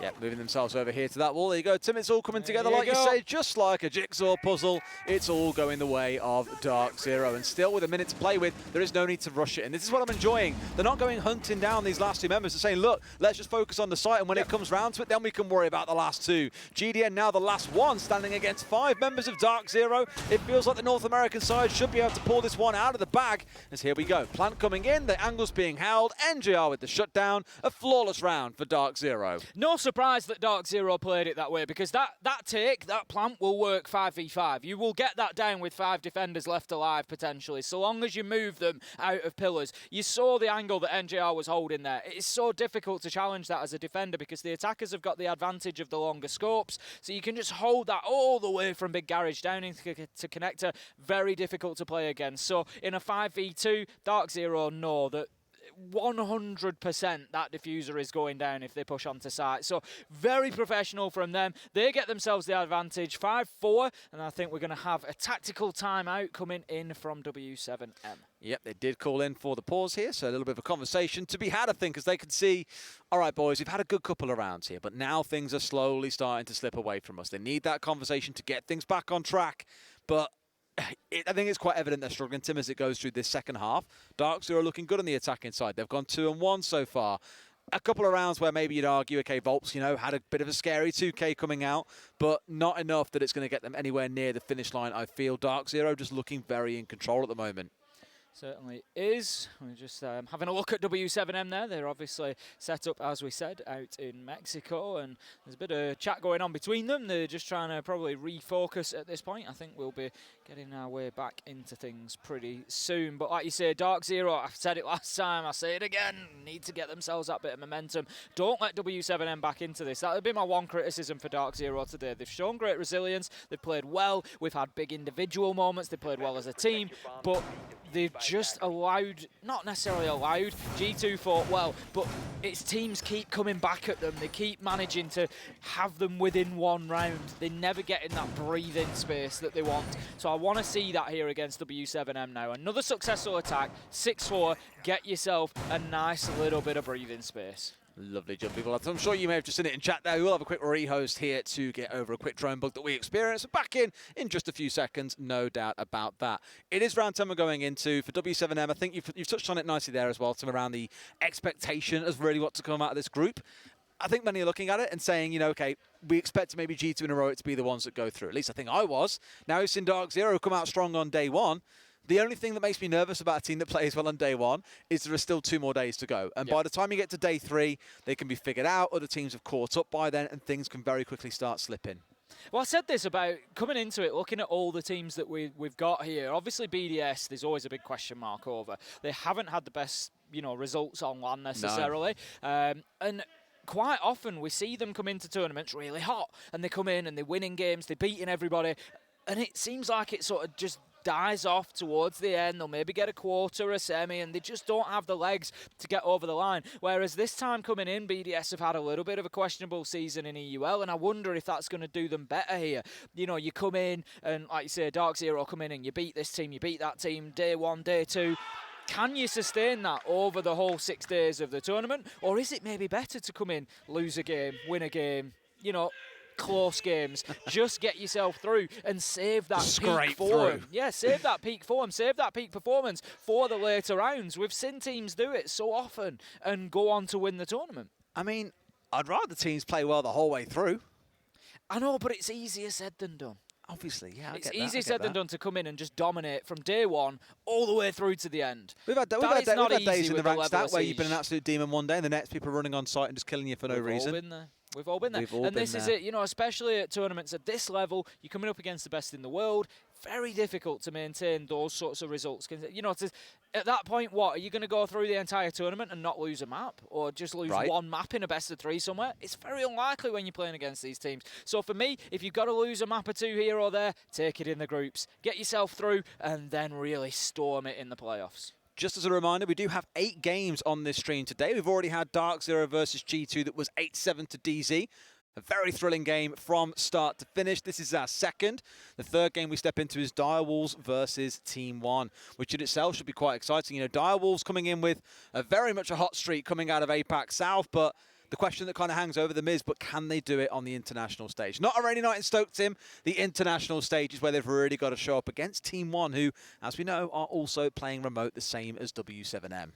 Yeah, moving themselves over here to that wall. There you go, Tim. It's all coming together, like you say, just like a jigsaw puzzle. It's all going the way of DarkZero. And still with a minute to play with, there is no need to rush it. And this is what I'm enjoying. They're not going hunting down these last 2 members. They're saying, look, let's just focus on the site. And when it comes round to it, then we can worry about the last 2. GDN now the last one, standing against 5 members of DarkZero. It feels like the North American side should be able to pull this one out of the bag. As here we go. Plant coming in, the angle's being held. NJR with the shutdown. A flawless round for DarkZero. No surprise that DarkZero played it that way, because that plant will work 5v5. You will get that down with 5 defenders left alive potentially, so long as you move them out of pillars. You saw the angle that NJR was holding there. It's so difficult to challenge that as a defender, because the attackers have got the advantage of the longer scopes, so you can just hold that all the way from Big Garage down into Connector. Very difficult to play against. So in a 5v2, DarkZero know that 100% that diffuser is going down if they push onto site. So very professional from them. They get themselves the advantage, 5-4, and I think we're going to have a tactical timeout coming in from w7m. Yep, they did call in for the pause here, so a little bit of a conversation to be had, I think, as they could see, all right, boys, we've had a good couple of rounds here, but now things are slowly starting to slip away from us. They need that conversation to get things back on track, but I think it's quite evident they're struggling, Tim, as it goes through this second half. DarkZero are looking good on the attacking side. They've gone 2-1 so far. A couple of rounds where maybe you'd argue, okay, Volps, you know, had a bit of a scary 2K coming out, but not enough that it's going to get them anywhere near the finish line, I feel. DarkZero just looking very in control at the moment. Certainly is. We're just having a look at w7m there. They're obviously set up, as we said, out in Mexico, and there's a bit of chat going on between them. They're just trying to probably refocus at this point. I think we'll be getting our way back into things pretty soon. But like you say, DarkZero, I've said it last time, I say it again, need to get themselves that bit of momentum. Don't let w7m back into this. That would be my one criticism for DarkZero today. They've shown great resilience. They've played well. We've had big individual moments. They played well as a team, but they've just allowed, not necessarily allowed, G2 fought well, but its teams keep coming back at them. They keep managing to have them within 1 round. They never get in that breathing space that they want. So I want to see that here against w7m now. Another successful attack, 6-4, get yourself a nice little bit of breathing space. Lovely jubbly. Well, I'm sure you may have just seen it in chat there. We'll have a quick rehost here to get over a quick drone bug that we experienced. We're back in just a few seconds, no doubt about that. It is round 10 we're going into for W7M. I think you've touched on it nicely there as well, Tim, around the expectation of really what to come out of this group. I think many are looking at it and saying, you know, okay, we expect maybe G2 and Heroic to be the ones that go through. At least I think I was. Now we've seen DarkZero come out strong on day one. The only thing that makes me nervous about a team that plays well on day one is there are still 2 more days to go. And by the time you get to day 3, they can be figured out. Other teams have caught up by then, and things can very quickly start slipping. Well, I said this about coming into it, looking at all the teams that we've got here. Obviously, BDS, there's always a big question mark over. They haven't had the best, you know, results on LAN necessarily. No. And quite often we see them come into tournaments really hot, and they come in and they're winning games, they're beating everybody, and it seems like it sort of just dies off towards the end. They'll maybe get a quarter, a semi, and they just don't have the legs to get over the line. Whereas this time coming in, BDS have had a little bit of a questionable season in EUL, and I wonder if that's going to do them better here. You know, you come in and, like you say, DarkZero come in and you beat this team, you beat that team, day 1, day 2. Can you sustain that over the whole 6 days of the tournament? Or is it maybe better to come in, lose a game, win a game, you know, close games, just get yourself through and save that peak form. Yeah, save that peak form, save that peak performance for the later rounds. We've seen teams do it so often and go on to win the tournament. I mean, I'd rather teams play well the whole way through. I know, but it's easier said than done. Obviously, yeah, it's easier said than done to come in and just dominate from day 1 all the way through to the end. We've had days in the ranked stat where you've been an absolute demon one day and the next people are running on site and just killing you for no reason. We've all been there. And this is it, you know, especially at tournaments at this level, you're coming up against the best in the world. Very difficult to maintain those sorts of results. You know, at that point, what, are you going to go through the entire tournament and not lose a map? Or just lose one map in a best of 3 somewhere? It's very unlikely when you're playing against these teams. So for me, if you've got to lose a map or 2 here or there, take it in the groups. Get yourself through and then really storm it in the playoffs. Just as a reminder, we do have 8 games on this stream today. We've already had DarkZero versus G2 that was 8-7 to DZ. A very thrilling game from start to finish. This is our second. The third game we step into is Direwolves versus Team 1, which in itself should be quite exciting. You know, Direwolves coming in with very much a hot streak coming out of APAC South, but the question that kind of hangs over them is, but can they do it on the international stage? Not a rainy night in Stoke, Tim. The international stage is where they've really got to show up against Team 1, who, as we know, are also playing remote, the same as W7M.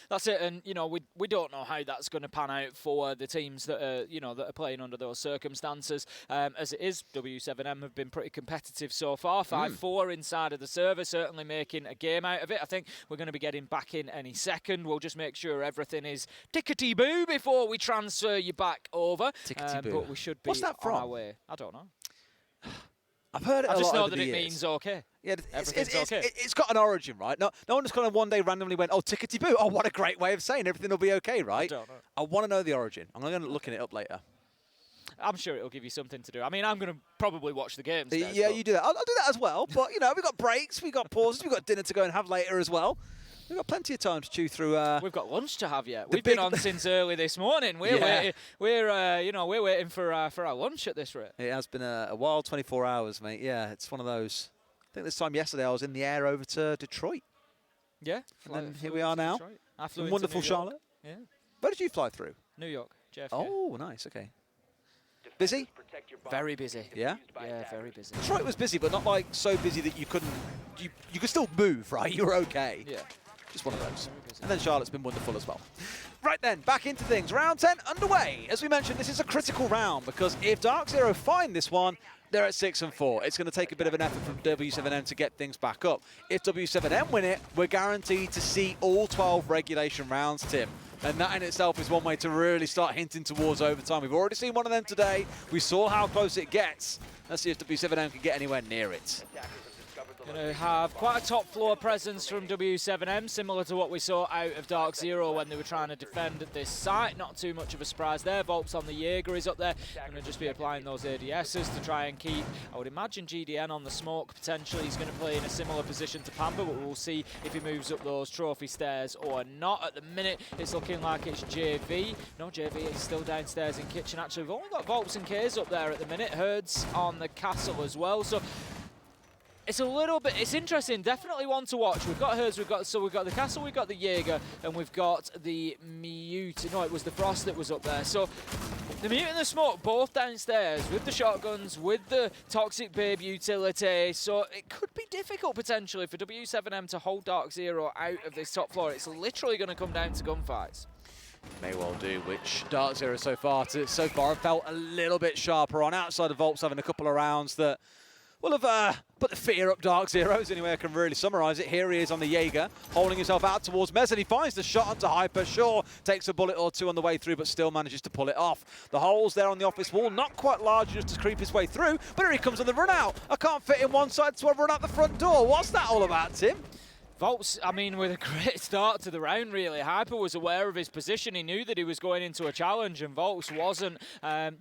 That's it, and you know we don't know how that's going to pan out for the teams that are playing under those circumstances. As it is, W7M have been pretty competitive so far. 5-4 inside of the server, certainly making a game out of it. I think we're going to be getting back in any second. We'll just make sure everything is tickety-boo before we transfer you back over. Tickety-boo. But we should be on our way. I don't know. I've heard it a lot. I just know over that the it years. means okay. Yeah, everything's okay. It's got an origin, right? No one just kind of one day randomly went, oh, tickety-boo. Oh, what a great way of saying everything will be okay, right? I don't know. I want to know the origin. I'm going to look it up later. I'm sure it'll give you something to do. I mean, I'm going to probably watch the games. Yeah, you do that. I'll do that as well. But, you know, we've got breaks, we've got pauses, we've got dinner to go and have later as well. We've got plenty of time to chew through. We've got lunch to have yet. We've been on since early this morning. We're waiting. We're waiting for our lunch at this rate. It has been a wild 24 hours, mate. Yeah, it's one of those. I think this time yesterday I was in the air over to Detroit. Yeah. And then here we are now. In wonderful Charlotte. Yeah. Where did you fly through? New York, JFK. Oh, nice. Okay. Busy? Very busy. Yeah? Yeah, very busy. Detroit was busy, but not like so busy that you couldn't. You could still move, right? You were okay. Yeah. Just one of those. And then Charlotte's been wonderful as well. Right then, back into things. Round 10 underway. As we mentioned, this is a critical round because if DarkZero find this one, they're at 6-4. It's going to take a bit of an effort from W7M to get things back up. If W7M win it, we're guaranteed to see all 12 regulation rounds, Tim. And that in itself is one way to really start hinting towards overtime. We've already seen one of them today. We saw how close it gets. Let's see if W7M can get anywhere near it. Going to have quite a top floor presence from W7M, similar to what we saw out of DarkZero when they were trying to defend at this site. Not too much of a surprise there. Volps on the Jaeger is up there. Going to just be applying those ADSs to try and keep, I would imagine, GDN on the smoke. Potentially he's going to play in a similar position to Pamba, but we'll see if he moves up those trophy stairs or not. At the minute, it's looking like it's JV. No, JV is still downstairs in kitchen. Actually, we've only got Volps and K's up there at the minute. Herds on the castle as well. So It's a little bit, it's interesting, definitely one to watch. We've got Herds, we've got the Castle, we've got the Jaeger, and we've got the Mute. No, it was the Frost that was up there. So the Mute and the Smoke both downstairs with the shotguns, with the Toxic Babe utility. So it could be difficult potentially for w7m to hold DarkZero out of this top floor. It's literally going to come down to gunfights. May well do, which DarkZero so far have felt a little bit sharper on, outside of Volps having a couple of rounds that will have put the fear up DarkZero's, anyway I can really summarise it. Here he is on the Jaeger, holding himself out towards Mez, and he finds the shot onto Hyper. Sure, takes a bullet or two on the way through, but still manages to pull it off. The holes there on the office wall, not quite large enough to creep his way through, but here he comes on the run out. I can't fit in one side, so I run out the front door. What's that all about, Tim? Volps, I mean, with a great start to the round, really. Hyper was aware of his position. He knew that he was going into a challenge, and Volps wasn't,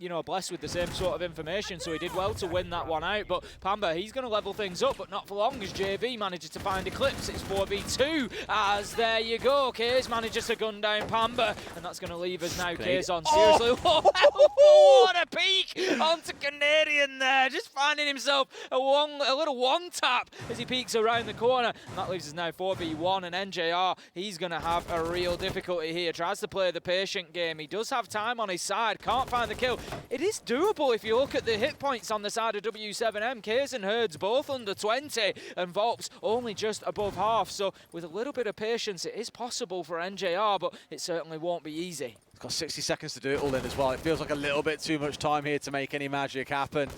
you know, blessed with the same sort of information, so he did well to win that one out. But Pamba, he's going to level things up, but not for long, as JV manages to find Eclipse. It's 4v2, as there you go. Kaze manages to gun down Pamba, and that's going to leave us now. Kaze on, seriously. Oh, what a peek onto Canadian there, just finding himself a little one-tap as he peeks around the corner, and that leaves us now 4v1, and NJR, he's going to have a real difficulty here. Tries to play the patient game. He does have time on his side. Can't find the kill. It is doable if you look at the hit points on the side of w7m. Kaze and Herds both under 20, and Volps only just above half. So with a little bit of patience, it is possible for NJR, but it certainly won't be easy. He's got 60 seconds to do it all in as well. It feels like a little bit too much time here to make any magic happen.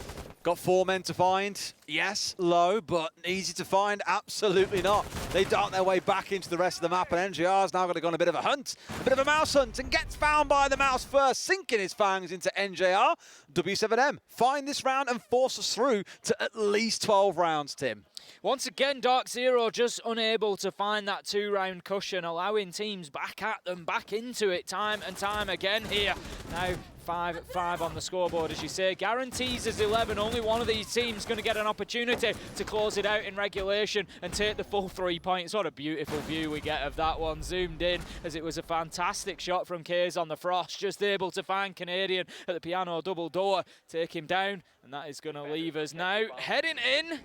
Got 4 men to find. Yes, low, but easy to find? Absolutely not. They dart their way back into the rest of the map, and NGR's now going to go on a bit of a hunt, a bit of a mouse hunt, and gets found by the mouse first, sinking his fangs into NJR. w7m find this round and force us through to at least 12 rounds, Tim. Once again, DarkZero just unable to find that 2-round cushion, allowing teams back at them, back into it time and time again here. Now 5-5 on the scoreboard, as you say. Guarantees us 11. Only one of these teams going to get an opportunity to close it out in regulation and take the full 3 points. What a beautiful view we get of that one, zoomed in, as it was a fantastic shot from Kaze on the Frost, just able to find Canadian at the piano double door, take him down, and that is going to leave us now heading in.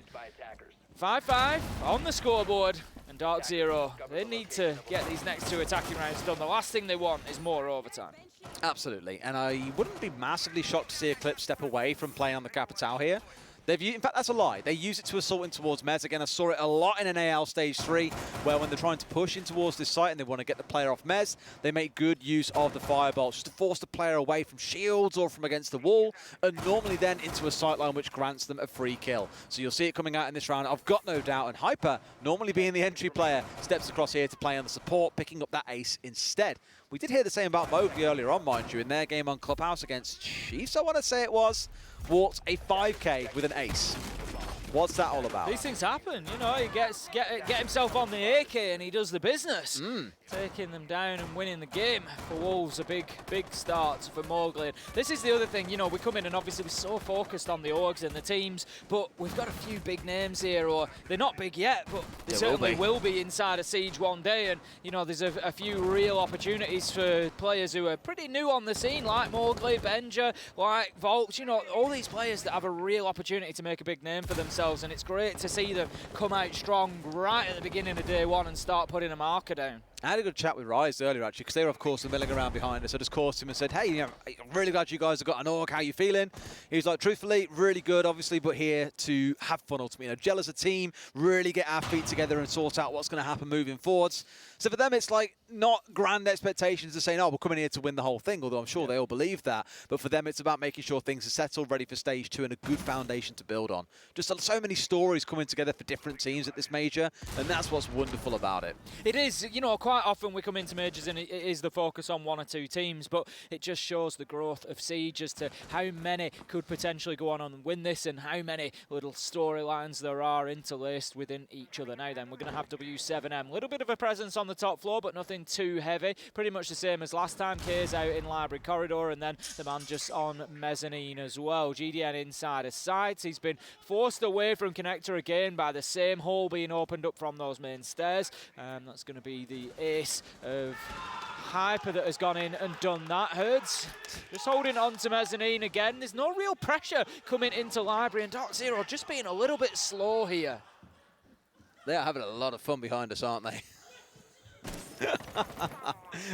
5-5 on the scoreboard, and DarkZero, they need to get these next 2 attacking rounds done. The last thing they want is more overtime. Absolutely, and I wouldn't be massively shocked to see Eclipse step away from playing on the Capitale here. In fact, that's a lie. They use it to assault in towards Mez. Again, I saw it a lot in an AL Stage 3, where when they're trying to push in towards this site and they want to get the player off Mez, they make good use of the firebolts just to force the player away from shields or from against the wall, and normally then into a sightline which grants them a free kill. So you'll see it coming out in this round, I've got no doubt, and Hyper, normally being the entry player, steps across here to play on the support, picking up that ace instead. We did hear the same about Mowgli earlier on, mind you, in their game on Clubhouse against Chiefs, I want to say it was. Walked a 5K with an ace. What's that all about? These things happen, you know. He gets get himself on the AK and he does the business. Taking them down and winning the game for Wolves, a big start for Mowgli. This is the other thing, you know, we come in and obviously we're so focused on the orgs and the teams, but we've got a few big names here, or they're not big yet, but they certainly will be inside a Siege one day. And, you know, there's a few real opportunities for players who are pretty new on the scene, like Mowgli, Benja, like Volks, you know, all these players that have a real opportunity to make a big name for themselves, and it's great to see them come out strong right at the beginning of day one and start putting a marker down. I had a good chat with Rise earlier, actually, because they were, of course, milling around behind us. I just called him and said, hey, you know, I'm really glad you guys have got an org. How you feeling? He was like, truthfully, really good, obviously, but here to have fun, ultimately. You know, gel as a team, really get our feet together and sort out what's going to happen moving forwards. So for them, it's like not grand expectations of saying, oh, we're coming here to win the whole thing, although I'm sure they all believe that. But for them, it's about making sure things are settled, ready for stage 2, and a good foundation to build on. Just so many stories coming together for different teams at this major, and that's what's wonderful about it. It is, you know, quite often we come into majors and it is the focus on 1 or 2 teams, but it just shows the growth of Siege as to how many could potentially go on and win this, and how many little storylines there are interlaced within each other. Now then, we're going to have w7m. A little bit of a presence on the top floor, but nothing too heavy. Pretty much the same as last time. K's out in Library Corridor, and then the man just on mezzanine as well. GDN inside his sights. He's been forced away from Connector again by the same hole being opened up from those main stairs. That's going to be the ace of Hyper that has gone in and done that. Herds just holding on to mezzanine again. There's no real pressure coming into Library, and DarkZero just being a little bit slow here. They are having a lot of fun behind us, aren't they?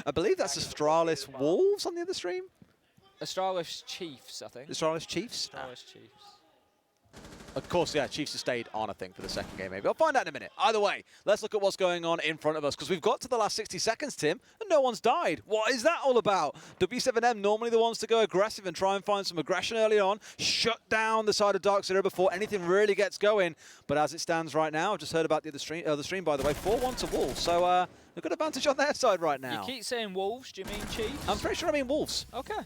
I believe that's Astralis Wolves on the other stream. Astralis Chiefs, I think. Astralis Chiefs? Astralis Chiefs. Of course, yeah, Chiefs have stayed on, I think, for the second game, maybe. I'll find out in a minute. Either way, let's look at what's going on in front of us, because we've got to the last 60 seconds, Tim, and no one's died. What is that all about? w7m normally the ones to go aggressive and try and find some aggression early on, shut down the side of DarkZero before anything really gets going. But as it stands right now, I've just heard about the other stream, by the way, 4-1 to Wolves. So they've got advantage on their side right now. You keep saying Wolves, do you mean Chiefs? I'm pretty sure I mean Wolves. Okay.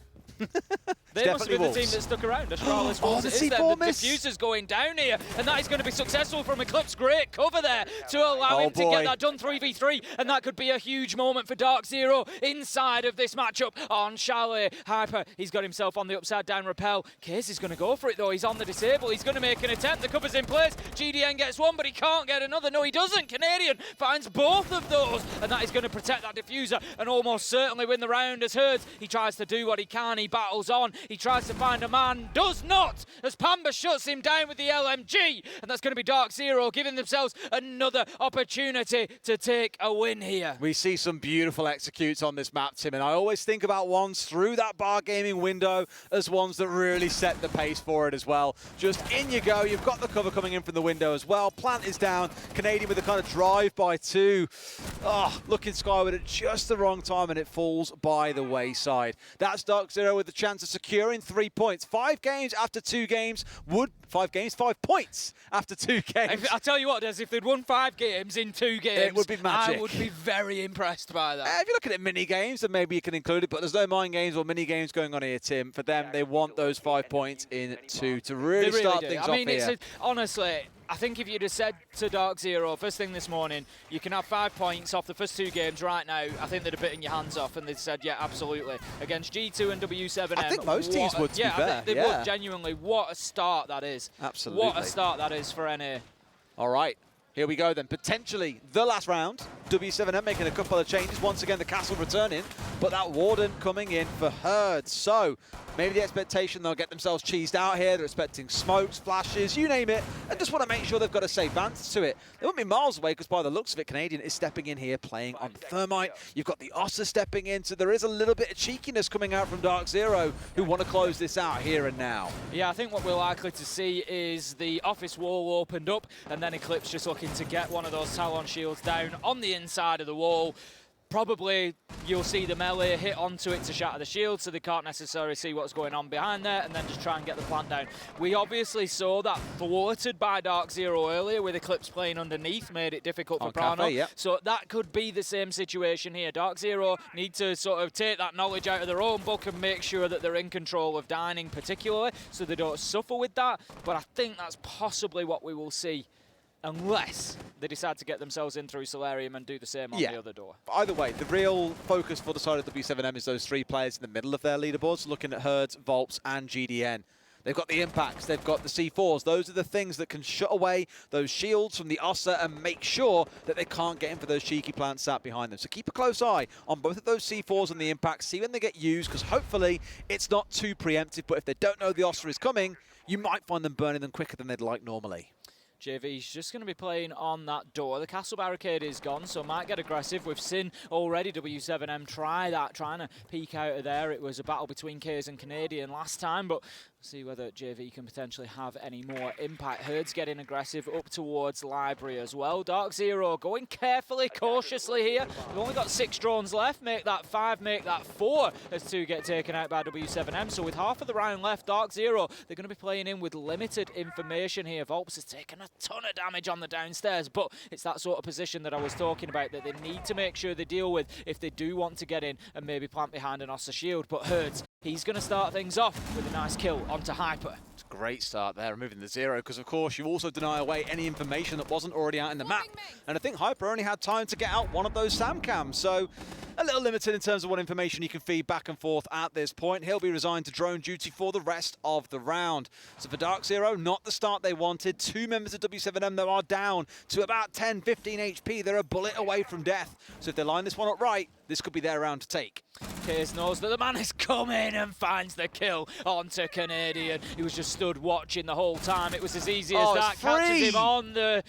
They must have been the team that stuck around. Astralis Wolves. The C4 miss. The diffuser's going down here, and that is going to be successful from Eclipse. Great cover there to allow him to get that done 3v3, and that could be a huge moment for DarkZero inside of this matchup on Chalet. Hyper, he's got himself on the upside down rappel. Case is going to go for it though. He's on the disable. He's going to make an attempt. The cover's in place. GDN gets one, but he can't get another. No, he doesn't. Canadian finds both of those, and that is going to protect that diffuser and almost certainly win the round as Herds. He tries to do what he can. He battles on. He tries to find a man. Does not, as Pamba shuts him down with the LMG. And that's going to be DarkZero giving themselves another opportunity to take a win here. We see some beautiful executes on this map, Tim, and I always think about ones through that bar gaming window as ones that really set the pace for it as well. Just in you go. You've got the cover coming in from the window as well. Plant is down. Canadian with a kind of drive by two. Oh, looking skyward at just the wrong time, and it falls by the wayside. That's DarkZero with the chance of securing 3 points. 5 games after 2 games would... 5 games? 5 points after 2 games. I'll tell you what, Des, if they'd won 5 games in 2 games, it would be magic. I would be very impressed by that. If you're looking at mini games, then maybe you can include it, but there's no mind games or mini games going on here, Tim. For them, they want those 5 points in 2 to really start things off here. Honestly, I think if you'd have said to DarkZero first thing this morning, you can have 5 points off the first 2 games right now, I think they'd have bitten your hands off, and they'd said, yeah, absolutely. Against G2 and w7m. I think most teams would, to be fair. They would, genuinely. What a start that is. Absolutely. What a start that is for NA. All right. Here we go then, potentially the last round. w7m making a couple of changes. Once again, the castle returning, but that Warden coming in for Herds. So maybe the expectation they'll get themselves cheesed out here. They're expecting smokes, flashes, you name it, and just want to make sure they've got a safe answer to it. They won't be miles away because by the looks of it, Canadian is stepping in here playing on the Thermite. You've got the Ossa stepping in, so there is a little bit of cheekiness coming out from DarkZero who want to close this out here and now. Yeah, I think what we're likely to see is the office wall opened up and then Eclipse just looking to get one of those Talon shields down on the inside of the wall. Probably you'll see the melee hit onto it to shatter the shield, so they can't necessarily see what's going on behind there, and then just try and get the plant down. We obviously saw that thwarted by DarkZero earlier, with Eclipse playing underneath, made it difficult for Prano. Yep. So that could be the same situation here. DarkZero need to sort of take that knowledge out of their own book and make sure that they're in control of dining particularly, so they don't suffer with that. But I think that's possibly what we will see, unless they decide to get themselves in through Solarium and do the same on the other door. Either way, the real focus for the side of w7m is those 3 players in the middle of their leaderboards, looking at Herds, Volps, and GDN. They've got the impacts, they've got the C4s. Those are the things that can shut away those shields from the Ossa and make sure that they can't get in for those cheeky plants sat behind them. So keep a close eye on both of those C4s and the impacts. See when they get used, because hopefully it's not too preemptive. But if they don't know the Ossa is coming, you might find them burning them quicker than they'd like normally. JV's just going to be playing on that door. The castle barricade is gone, so might get aggressive. We've seen already w7m try that, trying to peek out of there. It was a battle between Kays and Canadian last time, but see whether JV can potentially have any more impact. Herds getting aggressive up towards Library as well. DarkZero going carefully, cautiously here. We've only got 6 drones left. Make that 5, make that 4 as 2 get taken out by w7m. So with half of the round left, DarkZero, they're going to be playing in with limited information here. Volps has taken a ton of damage on the downstairs, but it's that sort of position that I was talking about that they need to make sure they deal with if they do want to get in and maybe plant behind an Ossa shield. But Herds, he's going to start things off with a nice kill onto Hyper. It's a great start there, removing the 0, because of course you also deny away any information that wasn't already out in the map. And I think Hyper only had time to get out one of those SAM cams, so a little limited in terms of what information you can feed back and forth at this point. He'll be resigned to drone duty for the rest of the round. So for DarkZero, not the start they wanted. 2 members of w7m that are down to about 10, 15 HP. They're a bullet away from death. So if they line this one up right, this could be their round to take. Case knows that the man is coming and finds the kill onto Canadian. He was just stood watching the whole time. It was as easy as that. Catches him on the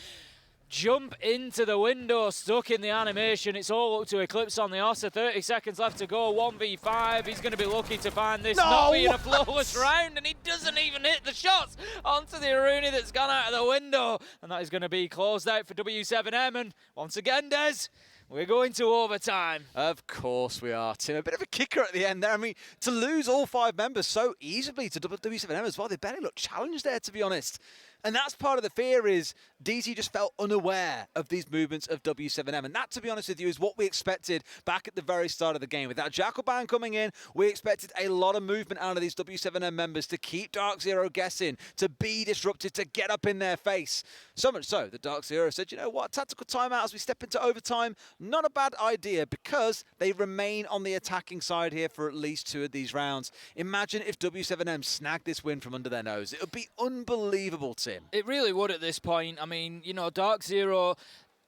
jump into the window, stuck in the animation. It's all up to Eclipse on the Ossa. 30 seconds left to go, 1v5. He's going to be lucky to find this not being a flawless round, and he doesn't even hit the shots onto the Aruni that's gone out of the window. And that is going to be closed out for W7M. And once again, Des, we're going to overtime. Of course we are, Tim. A bit of a kicker at the end there. I mean, to lose all 5 members so easily to W7M as well, they barely looked challenged there, to be honest. And that's part of the fear, is DZ just felt unaware of these movements of W7M. And that, to be honest with you, is what we expected back at the very start of the game. With that Jackal ban coming in, we expected a lot of movement out of these W7M members to keep DarkZero guessing, to be disrupted, to get up in their face. So much so that DarkZero said, you know what, tactical timeout as we step into overtime, not a bad idea, because they remain on the attacking side here for at least 2 of these rounds. Imagine if W7M snagged this win from under their nose. It would be unbelievable, Tim. It really would at this point. I mean, you know, DarkZero,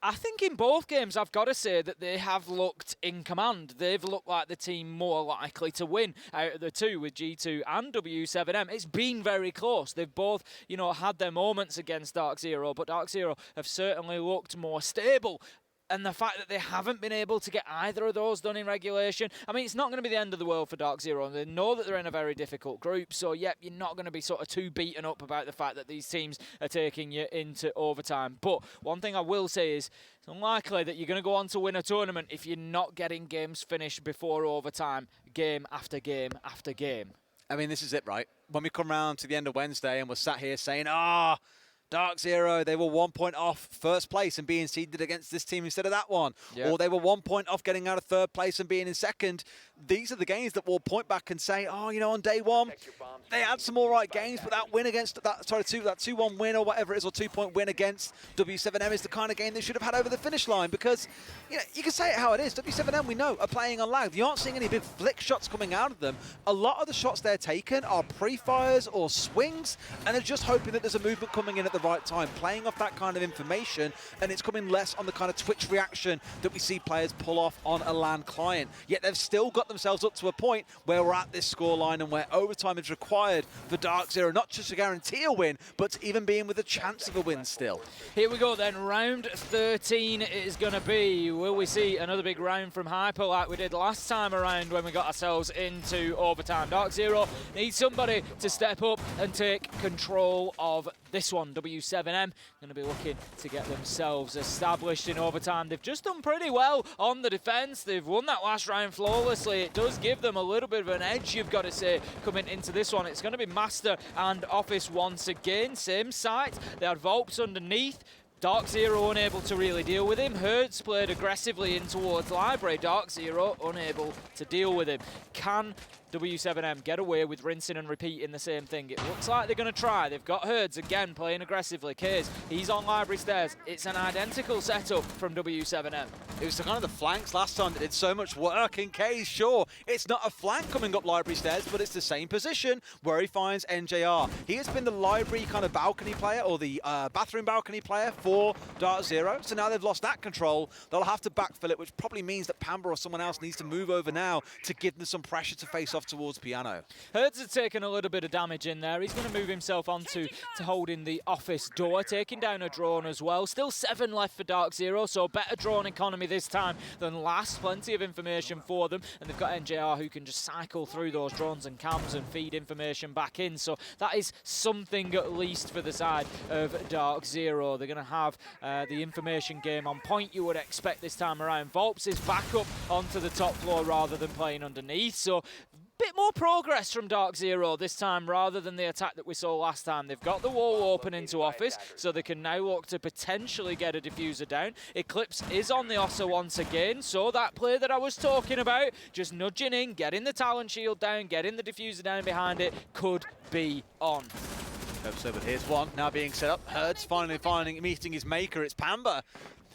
I think in both games, I've got to say that they have looked in command. They've looked like the team more likely to win out of the 2 with G2 and W7M. It's been very close. They've both, you know, had their moments against DarkZero, but DarkZero have certainly looked more stable. And the fact that they haven't been able to get either of those done in regulation, I mean, it's not going to be the end of the world for DarkZero. They know that they're in a very difficult group, so yep, you're not going to be sort of too beaten up about the fact that these teams are taking you into overtime. But one thing I will say is, it's unlikely that you're going to go on to win a tournament if you're not getting games finished before overtime, game after game after game. I mean, this is it, right? When we come round to the end of Wednesday and we're sat here saying, DarkZero, they were 1 point off first place and being seeded against this team instead of that one. Yep. Or they were 1 point off getting out of third place and being in second. These are the games that will point back and say, oh, you know, on day one, they had some all right games, but that win against, that 2-1 win or whatever it is, or 2-point win against W7M is the kind of game they should have had over the finish line, because, you know, you can say it how it is. W7M, we know, are playing on lag. You aren't seeing any big flick shots coming out of them. A lot of the shots they're taking are pre-fires or swings, and they're just hoping that there's a movement coming in at the right time, playing off that kind of information, and it's coming less on the kind of twitch reaction that we see players pull off on a LAN client. Yet they've still got themselves up to a point where we're at this scoreline and where overtime is required for DarkZero, not just to guarantee a win, but to even being with a chance of a win still. Here we go then, round 13 is going to be. Will we see another big round from Hyper like we did last time around when we got ourselves into overtime? DarkZero needs somebody to step up and take control of this one. W7M going to be looking to get themselves established in overtime. They've just done pretty well on the defense. They've won that last round flawlessly. It does give them a little bit of an edge, you've got to say, coming into this one. It's going to be Master and Office once again. Same site. They had Volps underneath. DarkZero unable to really deal with him. Hertz played aggressively in towards Library. DarkZero unable to deal with him. Can W7M get away with rinsing and repeating the same thing? It looks like they're going to try. They've got Herds again playing aggressively. Kays, he's on Library stairs. It's an identical setup from W7M. It was the kind of the flanks last time that did so much work in Kays. Sure, it's not a flank coming up Library stairs, but it's the same position where he finds NJR. He has been the Library kind of balcony player, or the bathroom balcony player for DarkZero. So now they've lost that control. They'll have to backfill it, which probably means that Pamba or someone else needs to move over now to give them some pressure to face off towards Piano. Hertz has taken a little bit of damage in there. He's going to move himself onto holding the office door, taking down a drone as well. Still 7 left for DarkZero, so better drone economy this time than last. Plenty of information for them, and they've got NJR who can just cycle through those drones and cams and feed information back in. So that is something at least for the side of DarkZero. They're going to have the information game on point, you would expect this time around. Volps is back up onto the top floor rather than playing underneath, so bit more progress from DarkZero this time rather than the attack that we saw last time. They've got the wall open into office, so they can now look to potentially get a diffuser down. Eclipse is on the Ossa once again, so that play that I was talking about, just nudging in, getting the talent shield down, getting the diffuser down behind it, could be on. So, but here's one now being set up. Hertz finally meeting his maker. It's Pamba.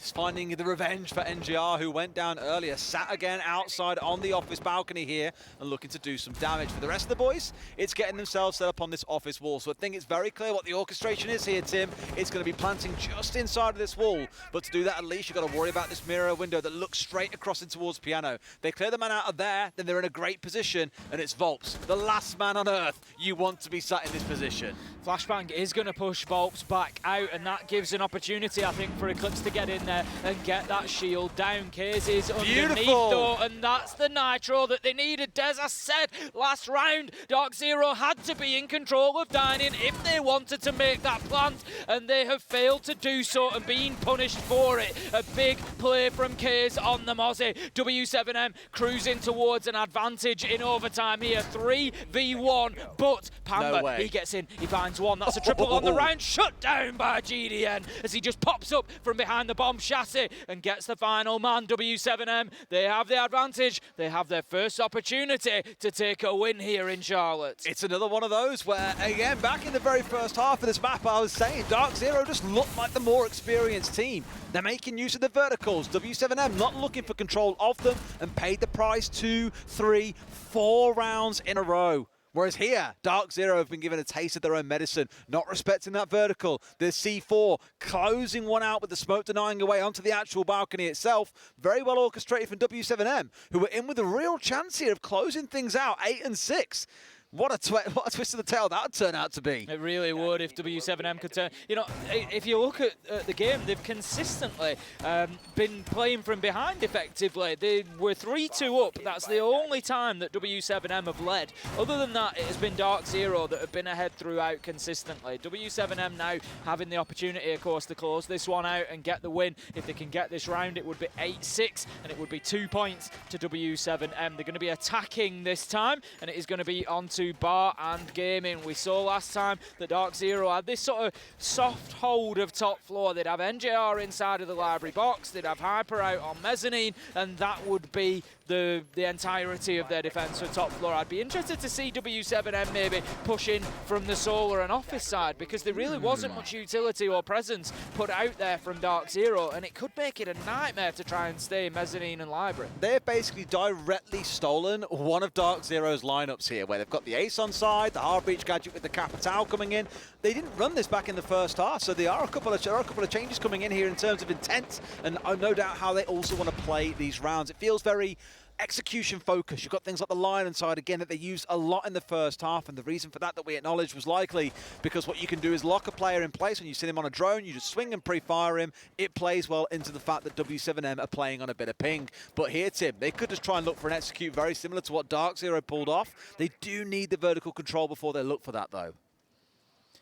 It's finding the revenge for NGR, who went down earlier, sat again outside on the office balcony here and looking to do some damage. For the rest of the boys, it's getting themselves set up on this office wall. So I think it's very clear what the orchestration is here, Tim. It's going to be planting just inside of this wall. But to do that, at least you've got to worry about this mirror window that looks straight across in towards Piano. They clear the man out of there, then they're in a great position, and it's Volps, the last man on Earth you want to be sat in this position. Flashbang is going to push Volps back out, and that gives an opportunity, I think, for Eclipse to get in there and get that shield down. Kaze is underneath though, and that's the nitro that they needed. As I said last round, DarkZero had to be in control of Dining if they wanted to make that plant, and they have failed to do so and been punished for it. A big play from Kaze on the Mozzie. w7m cruising towards an advantage in overtime here, 3v1, but Pamba, No he gets in, he finds one. That's a triple on the round, shut down by GDN as he just pops up from behind the bomb chassis and gets the final man. w7m, they have the advantage. They have their first opportunity to take a win here in Charlotte. It's another one of those where, again, back in the very first half of this map, I was saying DarkZero just looked like the more experienced team. They're making use of the verticals. w7m not looking for control of them and paid the price 2, 3, 4 rounds in a row. Whereas here, DarkZero have been given a taste of their own medicine, not respecting that vertical. The C4 closing one out with the smoke denying away onto the actual balcony itself. Very well orchestrated from w7m, who were in with a real chance here of closing things out, 8 and 6. What a twist of the tail that would turn out to be. It really would if w7m could turn. You know, if you look at the game, they've consistently been playing from behind effectively. They were 3-2 up. That's the only time that w7m have led. Other than that, it has been DarkZero that have been ahead throughout consistently. w7m now having the opportunity, of course, to close this one out and get the win. If they can get this round, it would be 8-6, and it would be 2 points to w7m. They're going to be attacking this time, and it is going to be on to Bar and Gaming. We saw last time that DarkZero had this sort of soft hold of top floor. They'd have NJR inside of the library box, they'd have Hyper out on mezzanine, and that would be the entirety of their defense for top floor. I'd be interested to see w7m maybe push in from the solar and office side, because there really wasn't much utility or presence put out there from DarkZero, and it could make it a nightmare to try and stay mezzanine and library. They've basically directly stolen one of DarkZero's lineups here, where they've got the Ace on side, the Harbreach gadget with the Capital coming in. They didn't run this back in the first half, so there are a couple of changes coming in here in terms of intent, and no doubt how they also want to play these rounds. It feels very execution focused. You've got things like the Lion side again that they used a lot in the first half, and the reason for that we acknowledged was likely because what you can do is lock a player in place. When you see him on a drone, you just swing and pre-fire him. It plays well into the fact that w7m are playing on a bit of ping. But here, Tim, they could just try and look for an execute very similar to what DarkZero pulled off. They do need the vertical control before they look for that, though.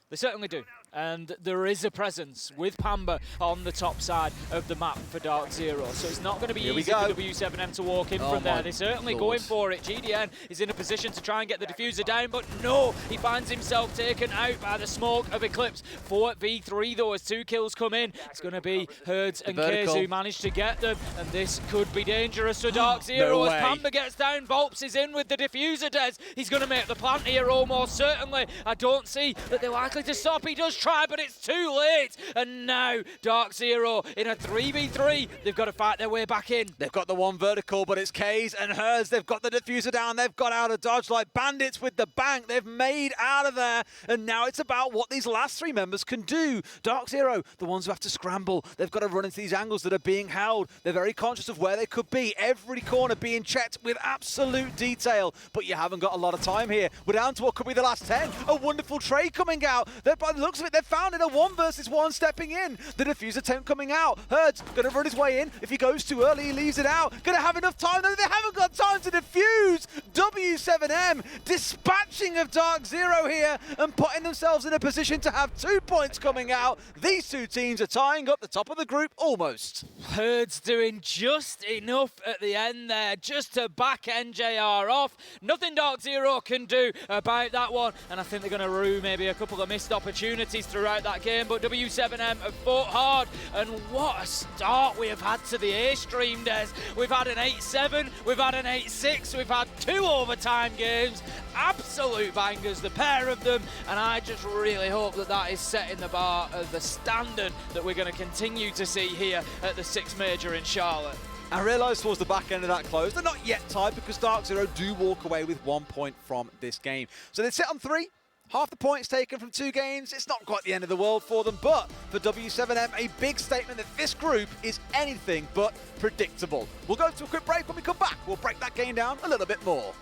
They certainly do. And there is a presence with Pamba on the top side of the map for DarkZero. So it's not going to be easy for w7m to walk in from there. They're certainly going for it. GDN is in a position to try and get the diffuser down, but no, he finds himself taken out by the smoke of Eclipse. 4v3 though, as 2 kills come in. It's going to be Herds and Kaze who managed to get them, and this could be dangerous for DarkZero as Pamba gets down. Volps is in with the diffuser, Des. He's going to make the plant here almost certainly. I don't see that they're likely to stop. He does try, but it's too late. And now DarkZero in a 3v3. They've got to fight their way back in. They've got the one vertical, but it's Kaze and Herds. They've got the diffuser down. They've got out of dodge like bandits with the bank. They've made out of there. And now it's about what these last 3 members can do. DarkZero, the ones who have to scramble. They've got to run into these angles that are being held. They're very conscious of where they could be. Every corner being checked with absolute detail. But you haven't got a lot of time here. We're down to what could be the last 10. A wonderful trade coming out. By the looks of it, they've found it. A 1 versus 1 stepping in. The diffuser attempt coming out. Herds going to run his way in. If he goes too early, he leaves it out. Going to have enough time. No, they haven't got time to defuse. w7m dispatching of DarkZero here and putting themselves in a position to have 2 points coming out. These 2 teams are tying up the top of the group almost. Herds doing just enough at the end there, just to back NJR off. Nothing DarkZero can do about that one, and I think they're going to rue maybe a couple of missed opportunities throughout that game, but w7m have fought hard, and what a start we have had to the A stream, Des. We've had an 8-7, we've had an 8-6, we've had 2 overtime games, absolute bangers, the pair of them, and I just really hope that that is setting the bar of the standard that we're going to continue to see here at the 6th Major in Charlotte. I realised towards the back end of that close, they're not yet tied because DarkZero do walk away with 1 point from this game. So they sit on 3. Half the points taken from 2 games. It's not quite the end of the world for them, but for W7M, a big statement that this group is anything but predictable. We'll go to a quick break. When we come back, we'll break that game down a little bit more.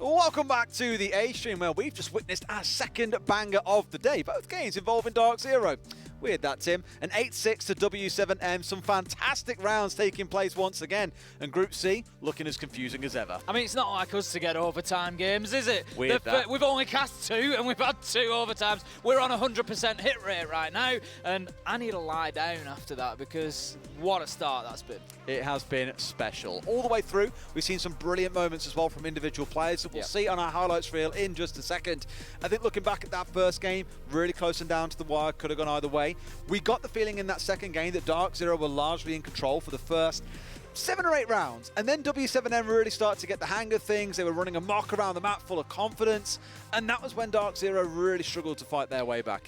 Welcome back to the A stream, where we've just witnessed our second banger of the day. Both games involving DarkZero. Weird that, Tim. An 8-6 to W7M. Some fantastic rounds taking place once again. And Group C looking as confusing as ever. I mean, it's not like us to get overtime games, is it? Weird that. We've only cast 2 and we've had 2 overtimes. We're on 100% hit rate right now. And I need to lie down after that because what a start that's been. It has been special. All the way through, we've seen some brilliant moments as well from individual players that we'll see on our highlights reel in just a second. I think looking back at that first game, really close and down to the wire, could have gone either way. We got the feeling in that second game that DarkZero were largely in control for the first 7 or 8 rounds, and then W7M really started to get the hang of things. They were running amok around the map full of confidence, and that was when DarkZero really struggled to fight their way back.